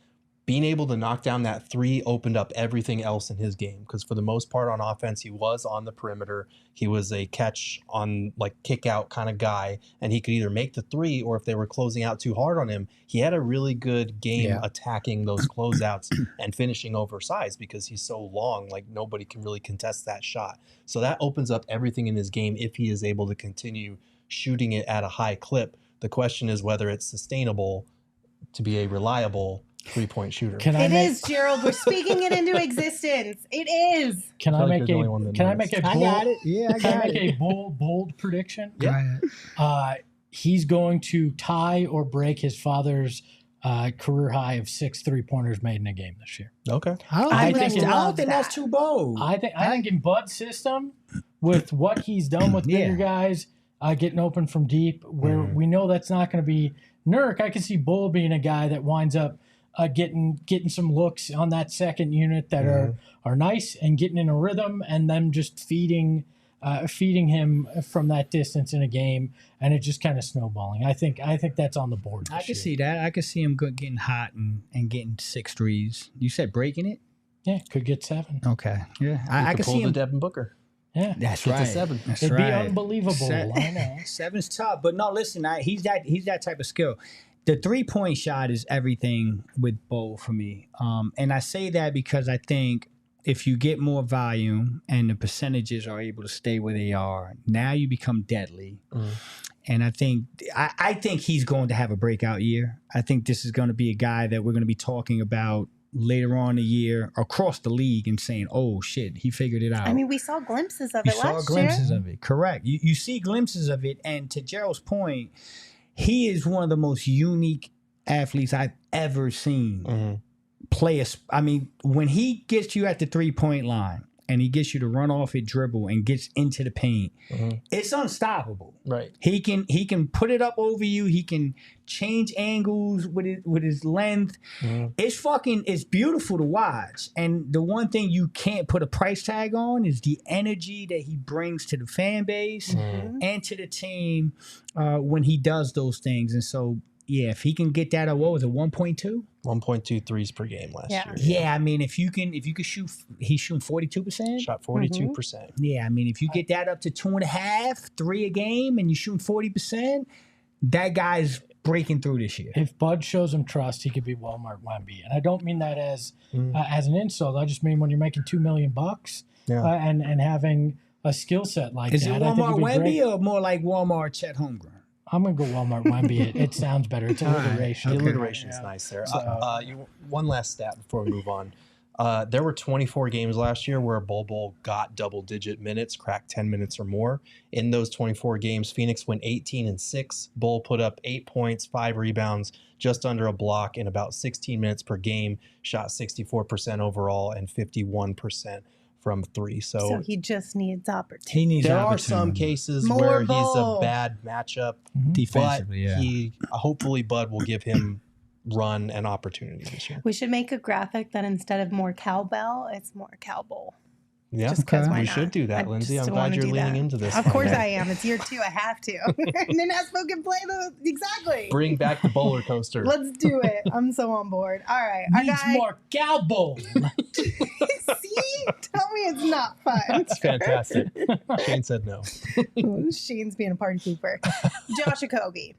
being able to knock down that three opened up everything else in his game. Because for the most part on offense, he was on the perimeter. He was a catch on like kick out kind of guy. And he could either make the three, or if they were closing out too hard on him, he had a really good game attacking those closeouts and finishing oversized because he's so long. Like nobody can really contest that shot. So that opens up everything in his game if he is able to continue shooting it at a high clip. The question is whether it's sustainable to be a reliable three-point shooter. It is, Gerald. We're speaking it into existence. It is. Can I make a bold prediction? Yeah. He's going to tie or break his father's career high of 6 3-pointers made in a game this year. Okay. I don't think that's too bold. I think in Bud's system, with what he's done with bigger guys getting open from deep, where we know that's not going to be Nurk. I can see Bull being a guy that winds up getting some looks on that second unit that are nice and getting in a rhythm, and them just feeding him from that distance in a game, and it just kind of snowballing. I think that's on the board. I can see that. I can see him getting hot and getting 6 threes. You said breaking it? Yeah, could get 7. Okay. Yeah, I can see him. The Devin Booker. Yeah, that's right. It's a 7. It'd be unbelievable. I know 7's tough, but no. Listen, he's that type of skill. The 3-point shot is everything with Bo for me, and I say that because I think if you get more volume and the percentages are able to stay where they are, now you become deadly. And I think he's going to have a breakout year. I think this is going to be a guy that we're going to be talking about later on in the year across the league and saying, oh shit, he figured it out. I mean, we saw glimpses of it last year. You saw glimpses of it, correct. You see glimpses of it, and to Gerald's point, he is one of the most unique athletes I've ever seen play. I mean, when he gets you at the 3-point line and he gets you to run off it, dribble, and gets into the paint, it's unstoppable. Right. He can put it up over you. He can change angles with his length. It's beautiful to watch. And the one thing you can't put a price tag on is the energy that he brings to the fan base and to the team when he does those things. And so, yeah, if he can get that at, what was it, 1.2? 1.2 threes per game last year. Yeah, I mean, if you can shoot, he's shooting 42%. Shot 42%. Yeah, I mean, if you get that up to 2.5, 3 a game, and you're shooting 40%, that guy's breaking through this year. If Bud shows him trust, he could be Walmart Wemby, and I don't mean that as an insult. I just mean when you're making $2 million and having a skill set like that. Is it Walmart Wemby or more like Walmart Chet Holmgren? I'm going to go Walmart Wemby. It sounds better. It's alliteration. Okay. Alliteration is nice there. One last stat before we move on. There were 24 games last year where Bol got double-digit minutes, cracked 10 minutes or more. In those 24 games, Phoenix went 18-6. Bol put up 8 points, 5 rebounds, just under a block in about 16 minutes per game, shot 64% overall and 51% from 3. So he just needs opportunity. There are some cases where he's a bad matchup defensively, but hopefully Bud will give him run and opportunity this year. We should make a graphic that instead of more cowbell, it's more cowboy. Yeah, we should do that, Lindsay. I'm glad you're leaning into this. Of course I am. It's year 2. I have to. And then Espo can play those. Exactly. Bring back the bowler coaster. Let's do it. I'm so on board. All right. Needs more cowboy. See? Tell me it's not fun. That's fantastic. Shane said no. Shane's being a party pooper. Josh Okogie.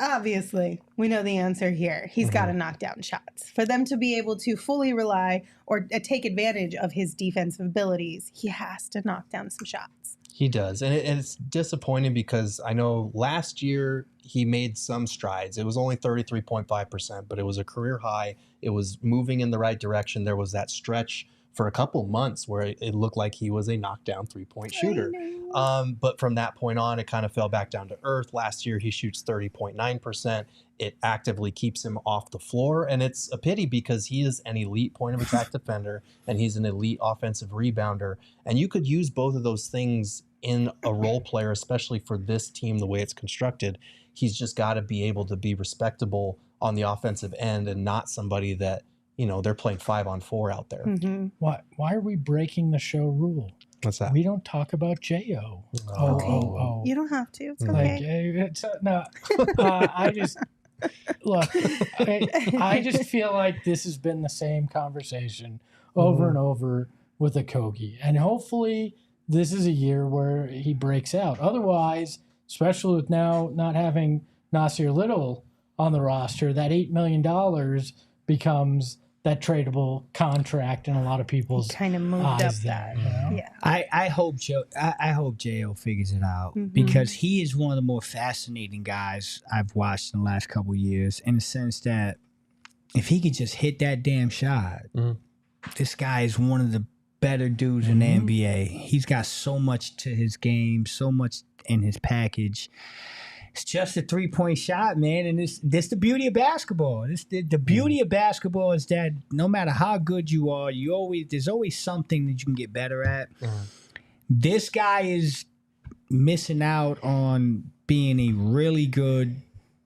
Obviously, we know the answer here. He's got to knock down shots. For them to be able to fully rely or take advantage of his defensive abilities, he has to knock down some shots. He does. And it's disappointing because I know last year he made some strides. It was only 33.5%, but it was a career high. It was moving in the right direction. There was that stretch for a couple months where it looked like he was a knockdown 3-point shooter. But from that point on, it kind of fell back down to earth. Last year, he shoots 30.9%. It actively keeps him off the floor. And it's a pity because he is an elite point of attack defender and he's an elite offensive rebounder. And you could use both of those things in a role player, especially for this team, the way it's constructed. He's just got to be able to be respectable on the offensive end and not somebody that, you know, they're playing 5-on-4 out there. Why are we breaking the show rule? What's that? We don't talk about J.O. You don't have to. It's okay. I Look, I just feel like this has been the same conversation over and over with Okogie. And hopefully this is a year where he breaks out. Otherwise, especially with now not having Nassir Little on the roster, that $8 million becomes that tradable contract in a lot of people's kind of moved up that. You know? Yeah. I hope J.O. figures it out because he is one of the more fascinating guys I've watched in the last couple of years, in the sense that if he could just hit that damn shot, this guy is one of the better dudes in the NBA. He's got so much to his game, so much in his package. It's just a 3-point shot, man, and this the beauty of basketball. The beauty of basketball is that no matter how good you are, there's always something that you can get better at. This guy is missing out on being a really good.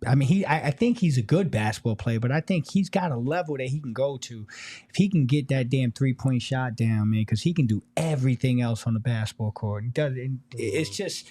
I mean, I think he's a good basketball player, but I think he's got a level that he can go to if he can get that damn 3-point shot down, man, because he can do everything else on the basketball court. It's just.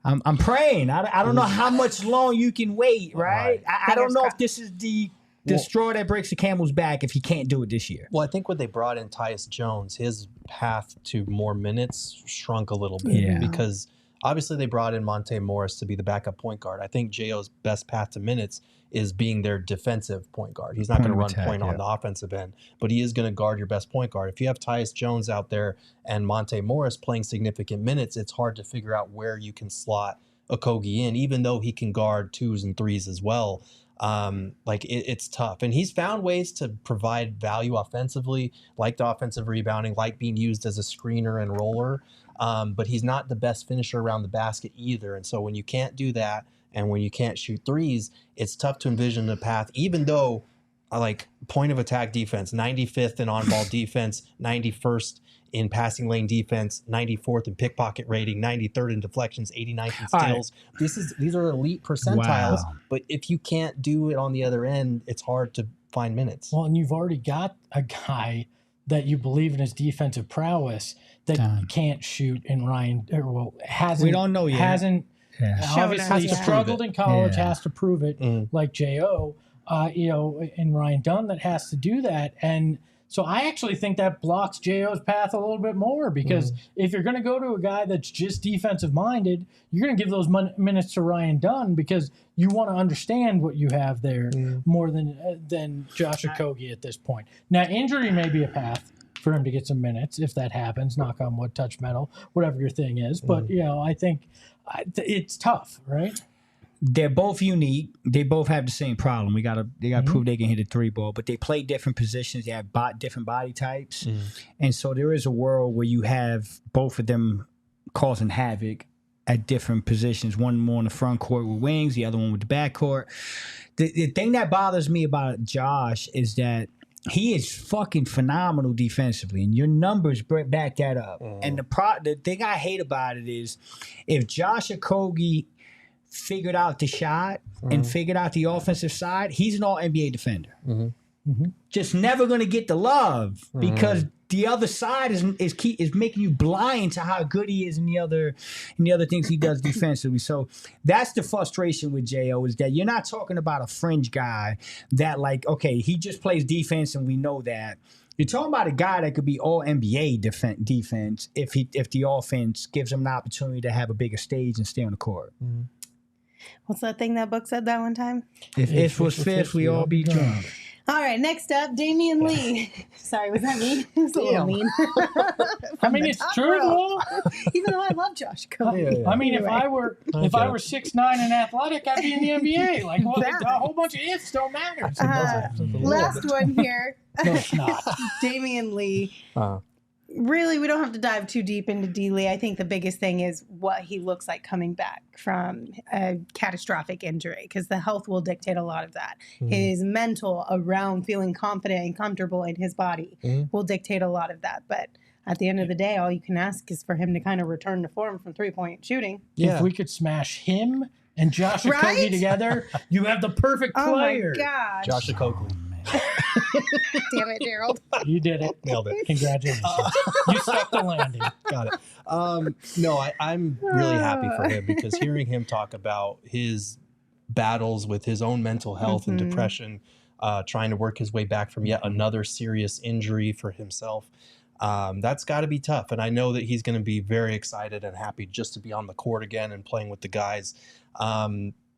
I'm praying. I don't know how much long you can wait, right? I don't know if this is the straw that breaks the camel's back if he can't do it this year. Well, I think when they brought in Tyus Jones, his path to more minutes shrunk a little bit because obviously they brought in Monte Morris to be the backup point guard. I think J.O.'s best path to minutes is being their defensive point guard. He's not going to run point on the offensive end, but he is going to guard your best point guard. If you have Tyus Jones out there and Monte Morris playing significant minutes, it's hard to figure out where you can slot Okogie in, even though he can guard 2s and 3s as well. It's tough. And he's found ways to provide value offensively, like the offensive rebounding, like being used as a screener and roller. But he's not the best finisher around the basket either. And so when you can't do that, and when you can't shoot threes, it's tough to envision the path, even though point of attack defense, 95th in on-ball defense, 91st in passing lane defense, 94th in pickpocket rating, 93rd in deflections, 89th in steals. Right. These are elite percentiles, but if you can't do it on the other end, it's hard to find minutes. Well, and you've already got a guy that you believe in his defensive prowess that can't shoot in Ryan, hasn't. We don't know yet. Obviously struggled in college, has to prove it, like J.O., and Ryan Dunn that has to do that. And so I actually think that blocks J.O.'s path a little bit more because if you're going to go to a guy that's just defensive minded, you're going to give those minutes to Ryan Dunn because you want to understand what you have there more than Josh Okogie at this point. Now, injury may be a path for him to get some minutes if that happens, knock on wood, touch metal, whatever your thing is. But, I think it's tough, right? They're both unique. They both have the same problem. They got to prove they can hit a 3-ball, but they play different positions. They have different body types. And so there is a world where you have both of them causing havoc at different positions. One more on the front court with wings, the other one with the back court. The thing that bothers me about Josh is that he is fucking phenomenal defensively, and your numbers back that up. And the thing I hate about it is if Josh Okogie figured out the shot and figured out the offensive side, he's an all-NBA defender. Just never going to get the love because the other side is making you blind to how good he is in the other things he does defensively. So that's the frustration with J.O. is that you're not talking about a fringe guy that he just plays defense and we know that. You're talking about a guy that could be all NBA defense if the offense gives him an opportunity to have a bigger stage and stay on the court. What's that thing that book said that one time? If it was fifth, we all be drunk. All right, next up, Damian Lee. Sorry, was that mean? It was a little mean. I mean, it's true, though. Even though I love Josh Okogie. I mean, if I were 6'9" and athletic, I'd be in the NBA. A whole bunch of ifs don't matter. Last one here. No, it's not. Damian Lee. Really, we don't have to dive too deep into D. Lee. I think the biggest thing is what he looks like coming back from a catastrophic injury, because the health will dictate a lot of that. His mental around feeling confident and comfortable in his body will dictate a lot of that. But at the end of the day, all you can ask is for him to kind of return to form from 3-point shooting. Yeah. If we could smash him and Josh Okogie together, you have the perfect player. Oh, my gosh. Josh Okogie. Damn it, Gerald. You did it. Nailed it. Congratulations. You stuck the landing. Got it. No, I'm really happy for him because hearing him talk about his battles with his own mental health and depression, trying to work his way back from yet another serious injury for himself. That's got to be tough. And I know that he's going to be very excited and happy just to be on the court again and playing with the guys.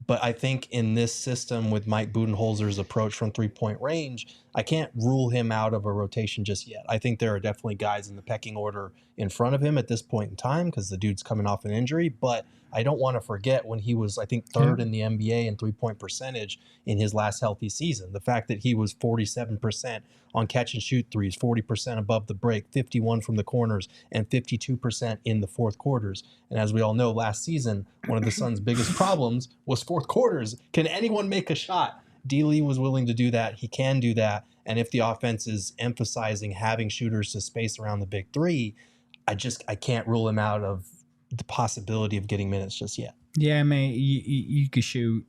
But I think in this system with Mike Budenholzer's approach from three-point range, I can't rule him out of a rotation just yet. I think there are definitely guys in the pecking order in front of him at this point in time because the dude's coming off an injury. But I don't want to forget when he was, I think, third in the NBA in three-point percentage in his last healthy season. The fact that he was 47% on catch-and-shoot threes, 40% above the break, 51 from the corners, and 52% in the fourth quarters. And as we all know, last season, one of the Suns' biggest problems was fourth quarters. Can anyone make a shot? D-Lee was willing to do that. He can do that. And if the offense is emphasizing having shooters to space around the big three, I can't rule him out of the possibility of getting minutes just yet. Yeah, man, you could shoot.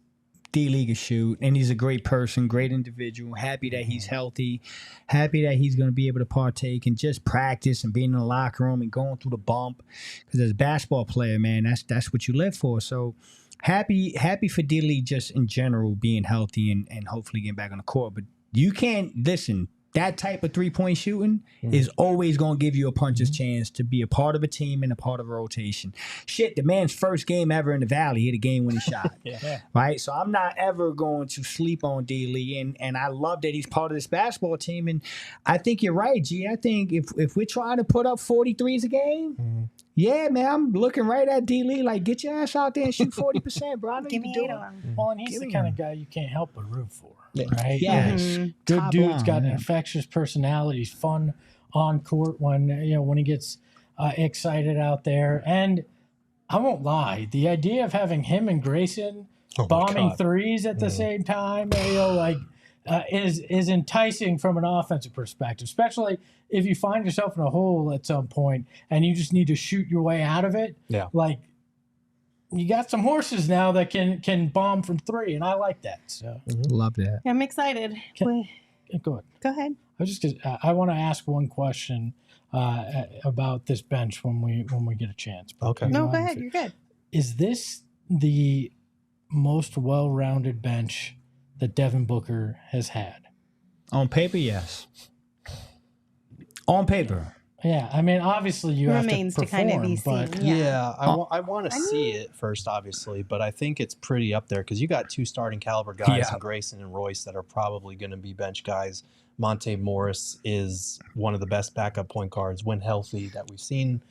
D-Lee could shoot, and he's a great person, great individual. Happy that he's healthy, happy that he's going to be able to partake and just practice and being in the locker room and going through the bump. Because as a basketball player, man, that's what you live for. So happy for D-Lee just in general being healthy and hopefully getting back on the court. But you can't listen. That type of three-point shooting is always going to give you a puncher's chance to be a part of a team and a part of a rotation. Shit, the man's first game ever in the Valley hit a game-winning shot. Right? So I'm not ever going to sleep on D-Lee, and I love that he's part of this basketball team. And I think you're right, G. I think if we're trying to put up 43s a game, yeah, man, I'm looking right at D-Lee like, get your ass out there and shoot 40%, bro. I know Give you me can 8 do of it. them. Well, and he's the kind of guy you can't help but root for. Right? Yes. Good Top dude's line, got an yeah. infectious personality. He's fun on court when he gets excited out there. And I won't lie, the idea of having him and Grayson bombing threes at the same time, is enticing from an offensive perspective, especially if you find yourself in a hole at some point and you just need to shoot your way out of it. Yeah. Like, you got some horses now that can bomb from three, and I like that. So Love that. I'm excited. Go ahead. Go ahead. I want to ask one question about this bench when we get a chance. Okay. No, go ahead. You're good. Is this the most well-rounded bench that Devin Booker has had? On paper, yes. On paper. Yeah, I mean, obviously you Remains have to perform, to kind of be seen. but Yeah, I want to see it first, obviously, but I think it's pretty up there because you got two starting caliber guys in Grayson and Royce that are probably going to be bench guys. Monte Morris is one of the best backup point guards when healthy that we've seen.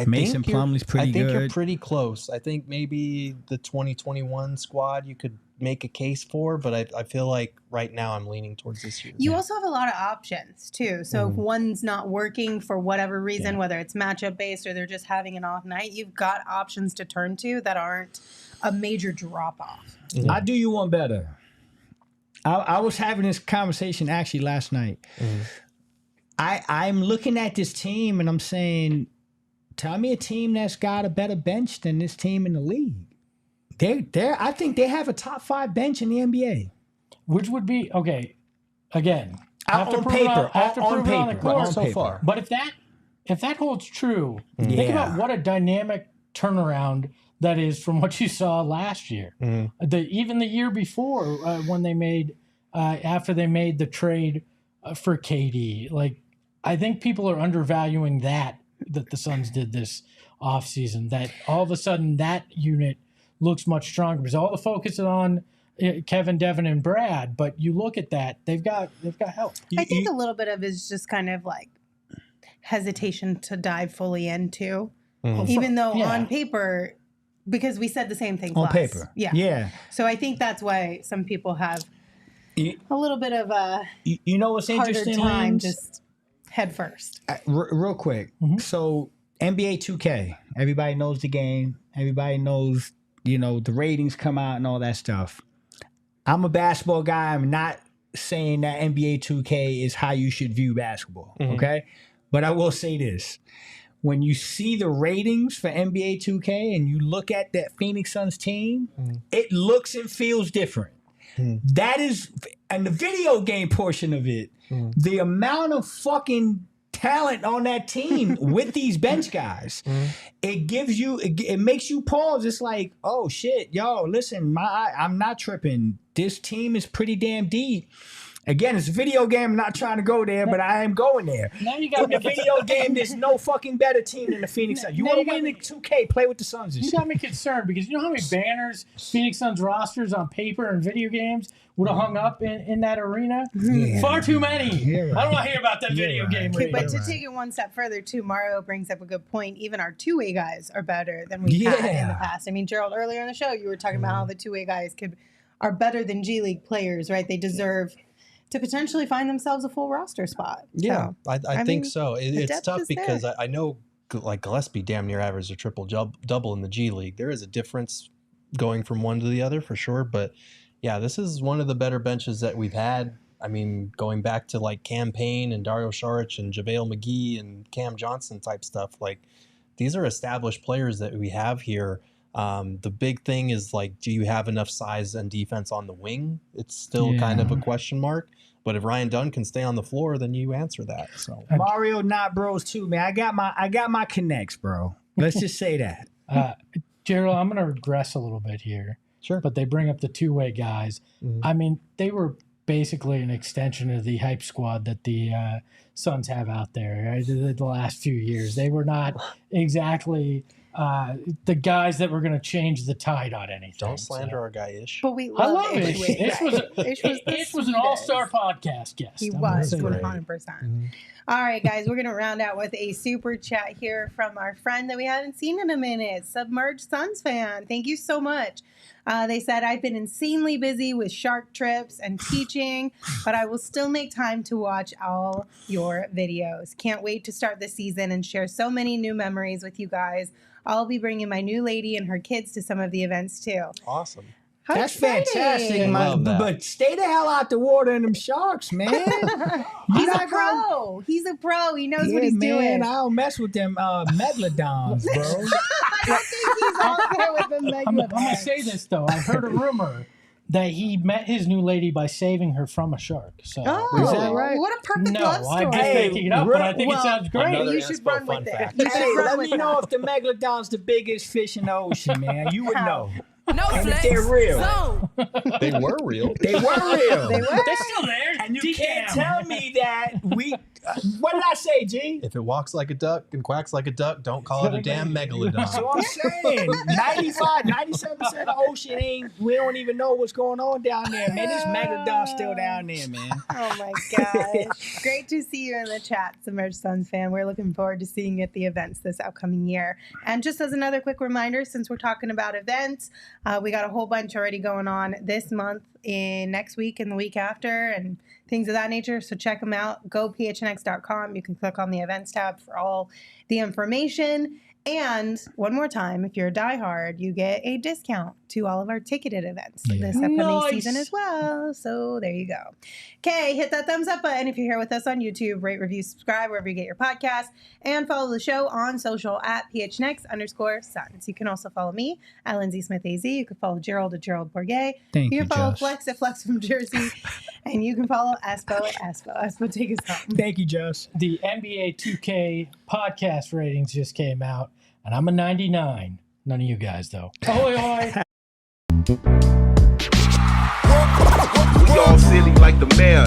Mason Plumlee's pretty good. I think you're pretty close. I think maybe the 2021 squad you could make a case for, but I feel like right now I'm leaning towards this year. You also have a lot of options too. So if one's not working for whatever reason, whether it's matchup based or they're just having an off night, you've got options to turn to that aren't a major drop off. I do you one better. I was having this conversation actually last night. I'm looking at this team and I'm saying, tell me a team that's got a better bench than this team in the league. I think they have a top 5 bench in the NBA. which would be okay. Again, on paper, on paper, so far. But if that holds true, think about what a dynamic turnaround that is from what you saw last year. Even the year before, when they made after they made the trade for KD, like I think people are undervaluing that the Suns did this offseason. That all of a sudden that unit looks much stronger because all the focus is on Kevin, Devin, and Brad. But you look at that, they've got help. I think a little bit of it is just kind of like hesitation to dive fully into, even though on paper, because we said the same thing on paper. Yeah. So I think that's why some people have a little bit of a you know what's harder interesting, time Lance? just head first. Real quick. So NBA 2K, everybody knows the game. Everybody knows, the ratings come out and all that stuff. I'm a basketball guy. I'm not saying that NBA 2K is how you should view basketball, okay? But I will say this. When you see the ratings for NBA 2K and you look at that Phoenix Suns team, it looks and feels different. That is, and the video game portion of it, the amount of fucking talent on that team with these bench guys. It makes you pause. It's like, oh shit, yo, listen, I'm not tripping. This team is pretty damn deep. Again, it's a video game. I'm not trying to go there, but I am going there. Now you got in the video game, there's no fucking better team than the Phoenix Suns. You want to win the 2K, play with the Suns. You got me concerned because you know how many banners Phoenix Suns rosters on paper and video games would have hung up in that arena? Yeah. Far too many. Right. I don't want to hear about that video game. Okay, but to take it one step further, too, Mario brings up a good point. Even our two-way guys are better than we've had in the past. I mean, Gerald, earlier in the show, you were talking about how the two-way guys are better than G League players, right? They deserve to potentially find themselves a full roster spot. Yeah, so, I think so. It's tough because I know like Gillespie damn near averaged a triple double in the G League. There is a difference going from one to the other for sure. But yeah, this is one of the better benches that we've had. I mean, going back to like Cam Payne and Dario Saric and JaVale McGee and Cam Johnson type stuff. Like these are established players that we have here. The big thing is like, do you have enough size and defense on the wing? It's still kind of a question mark. But if Ryan Dunn can stay on the floor, then you answer that. So Mario not bros too, man. I got my connects, bro. Let's just say that. Gerald, I'm gonna regress a little bit here. Sure. But they bring up the two-way guys. I mean, they were basically an extension of the hype squad that the Suns have out there, right? The last few years. They were not exactly the guys that were going to change the tide on anything. Don't slander our guy Ish. But we love Ish. Ish was an all-star podcast guest. He was 100%. All right, guys, we're going to round out with a super chat here from our friend that we haven't seen in a minute, Submerged Suns fan. Thank you so much. They said, I've been insanely busy with shark trips and teaching, but I will still make time to watch all your videos. Can't wait to start the season and share so many new memories with you guys. I'll be bringing my new lady and her kids to some of the events, too. Awesome. That's fantastic, but stay the hell out the water and them sharks, man. He's a pro. He's a pro. He knows what he's doing. I don't mess with them megalodons, bro. I don't think he's on there with the megalodons. I'm going to say this, though. I've heard a rumor that he met his new lady by saving her from a shark. So is that right? What a perfect love story. I'm just making it up, but I think it sounds great. You should run with it. Let me know if the megalodon's the biggest fish in the ocean, man. You would know. No flex. They're real. So. They were real. They were real. They were. They're still there. And you can't tell me that we... what did I say, G? If it walks like a duck and quacks like a duck, don't call it a damn megalodon. So I'm saying 97% of the ocean we don't even know what's going on down there, man. This megalodon's still down there, man. Oh my gosh. Great to see you in the chat, Submerged Suns fan. We're looking forward to seeing you at the events this upcoming year. And just as another quick reminder, since we're talking about events, we got a whole bunch already going on this month, in next week and the week after, and things of that nature. So check them out. Go PHNX.com. You can click on the events tab for all the information. And one more time, if you're a diehard, you get a discount to all of our ticketed events this upcoming season as well. So there you go. Okay, hit that thumbs up button if you're here with us on YouTube. Rate, review, subscribe wherever you get your podcast. And follow the show on social at PHNX_Suns. You can also follow me at Lindsay Smith AZ. You can follow Gerald at Gerald Bourget. You can follow Flex at Flex from Jersey. And you can follow Espo at Espo. Espo, take us home. Thank you, Joss. The NBA 2K podcast ratings just came out, and I'm a 99. None of you guys, though. Ahoy, ahoy. We all silly like the mayor.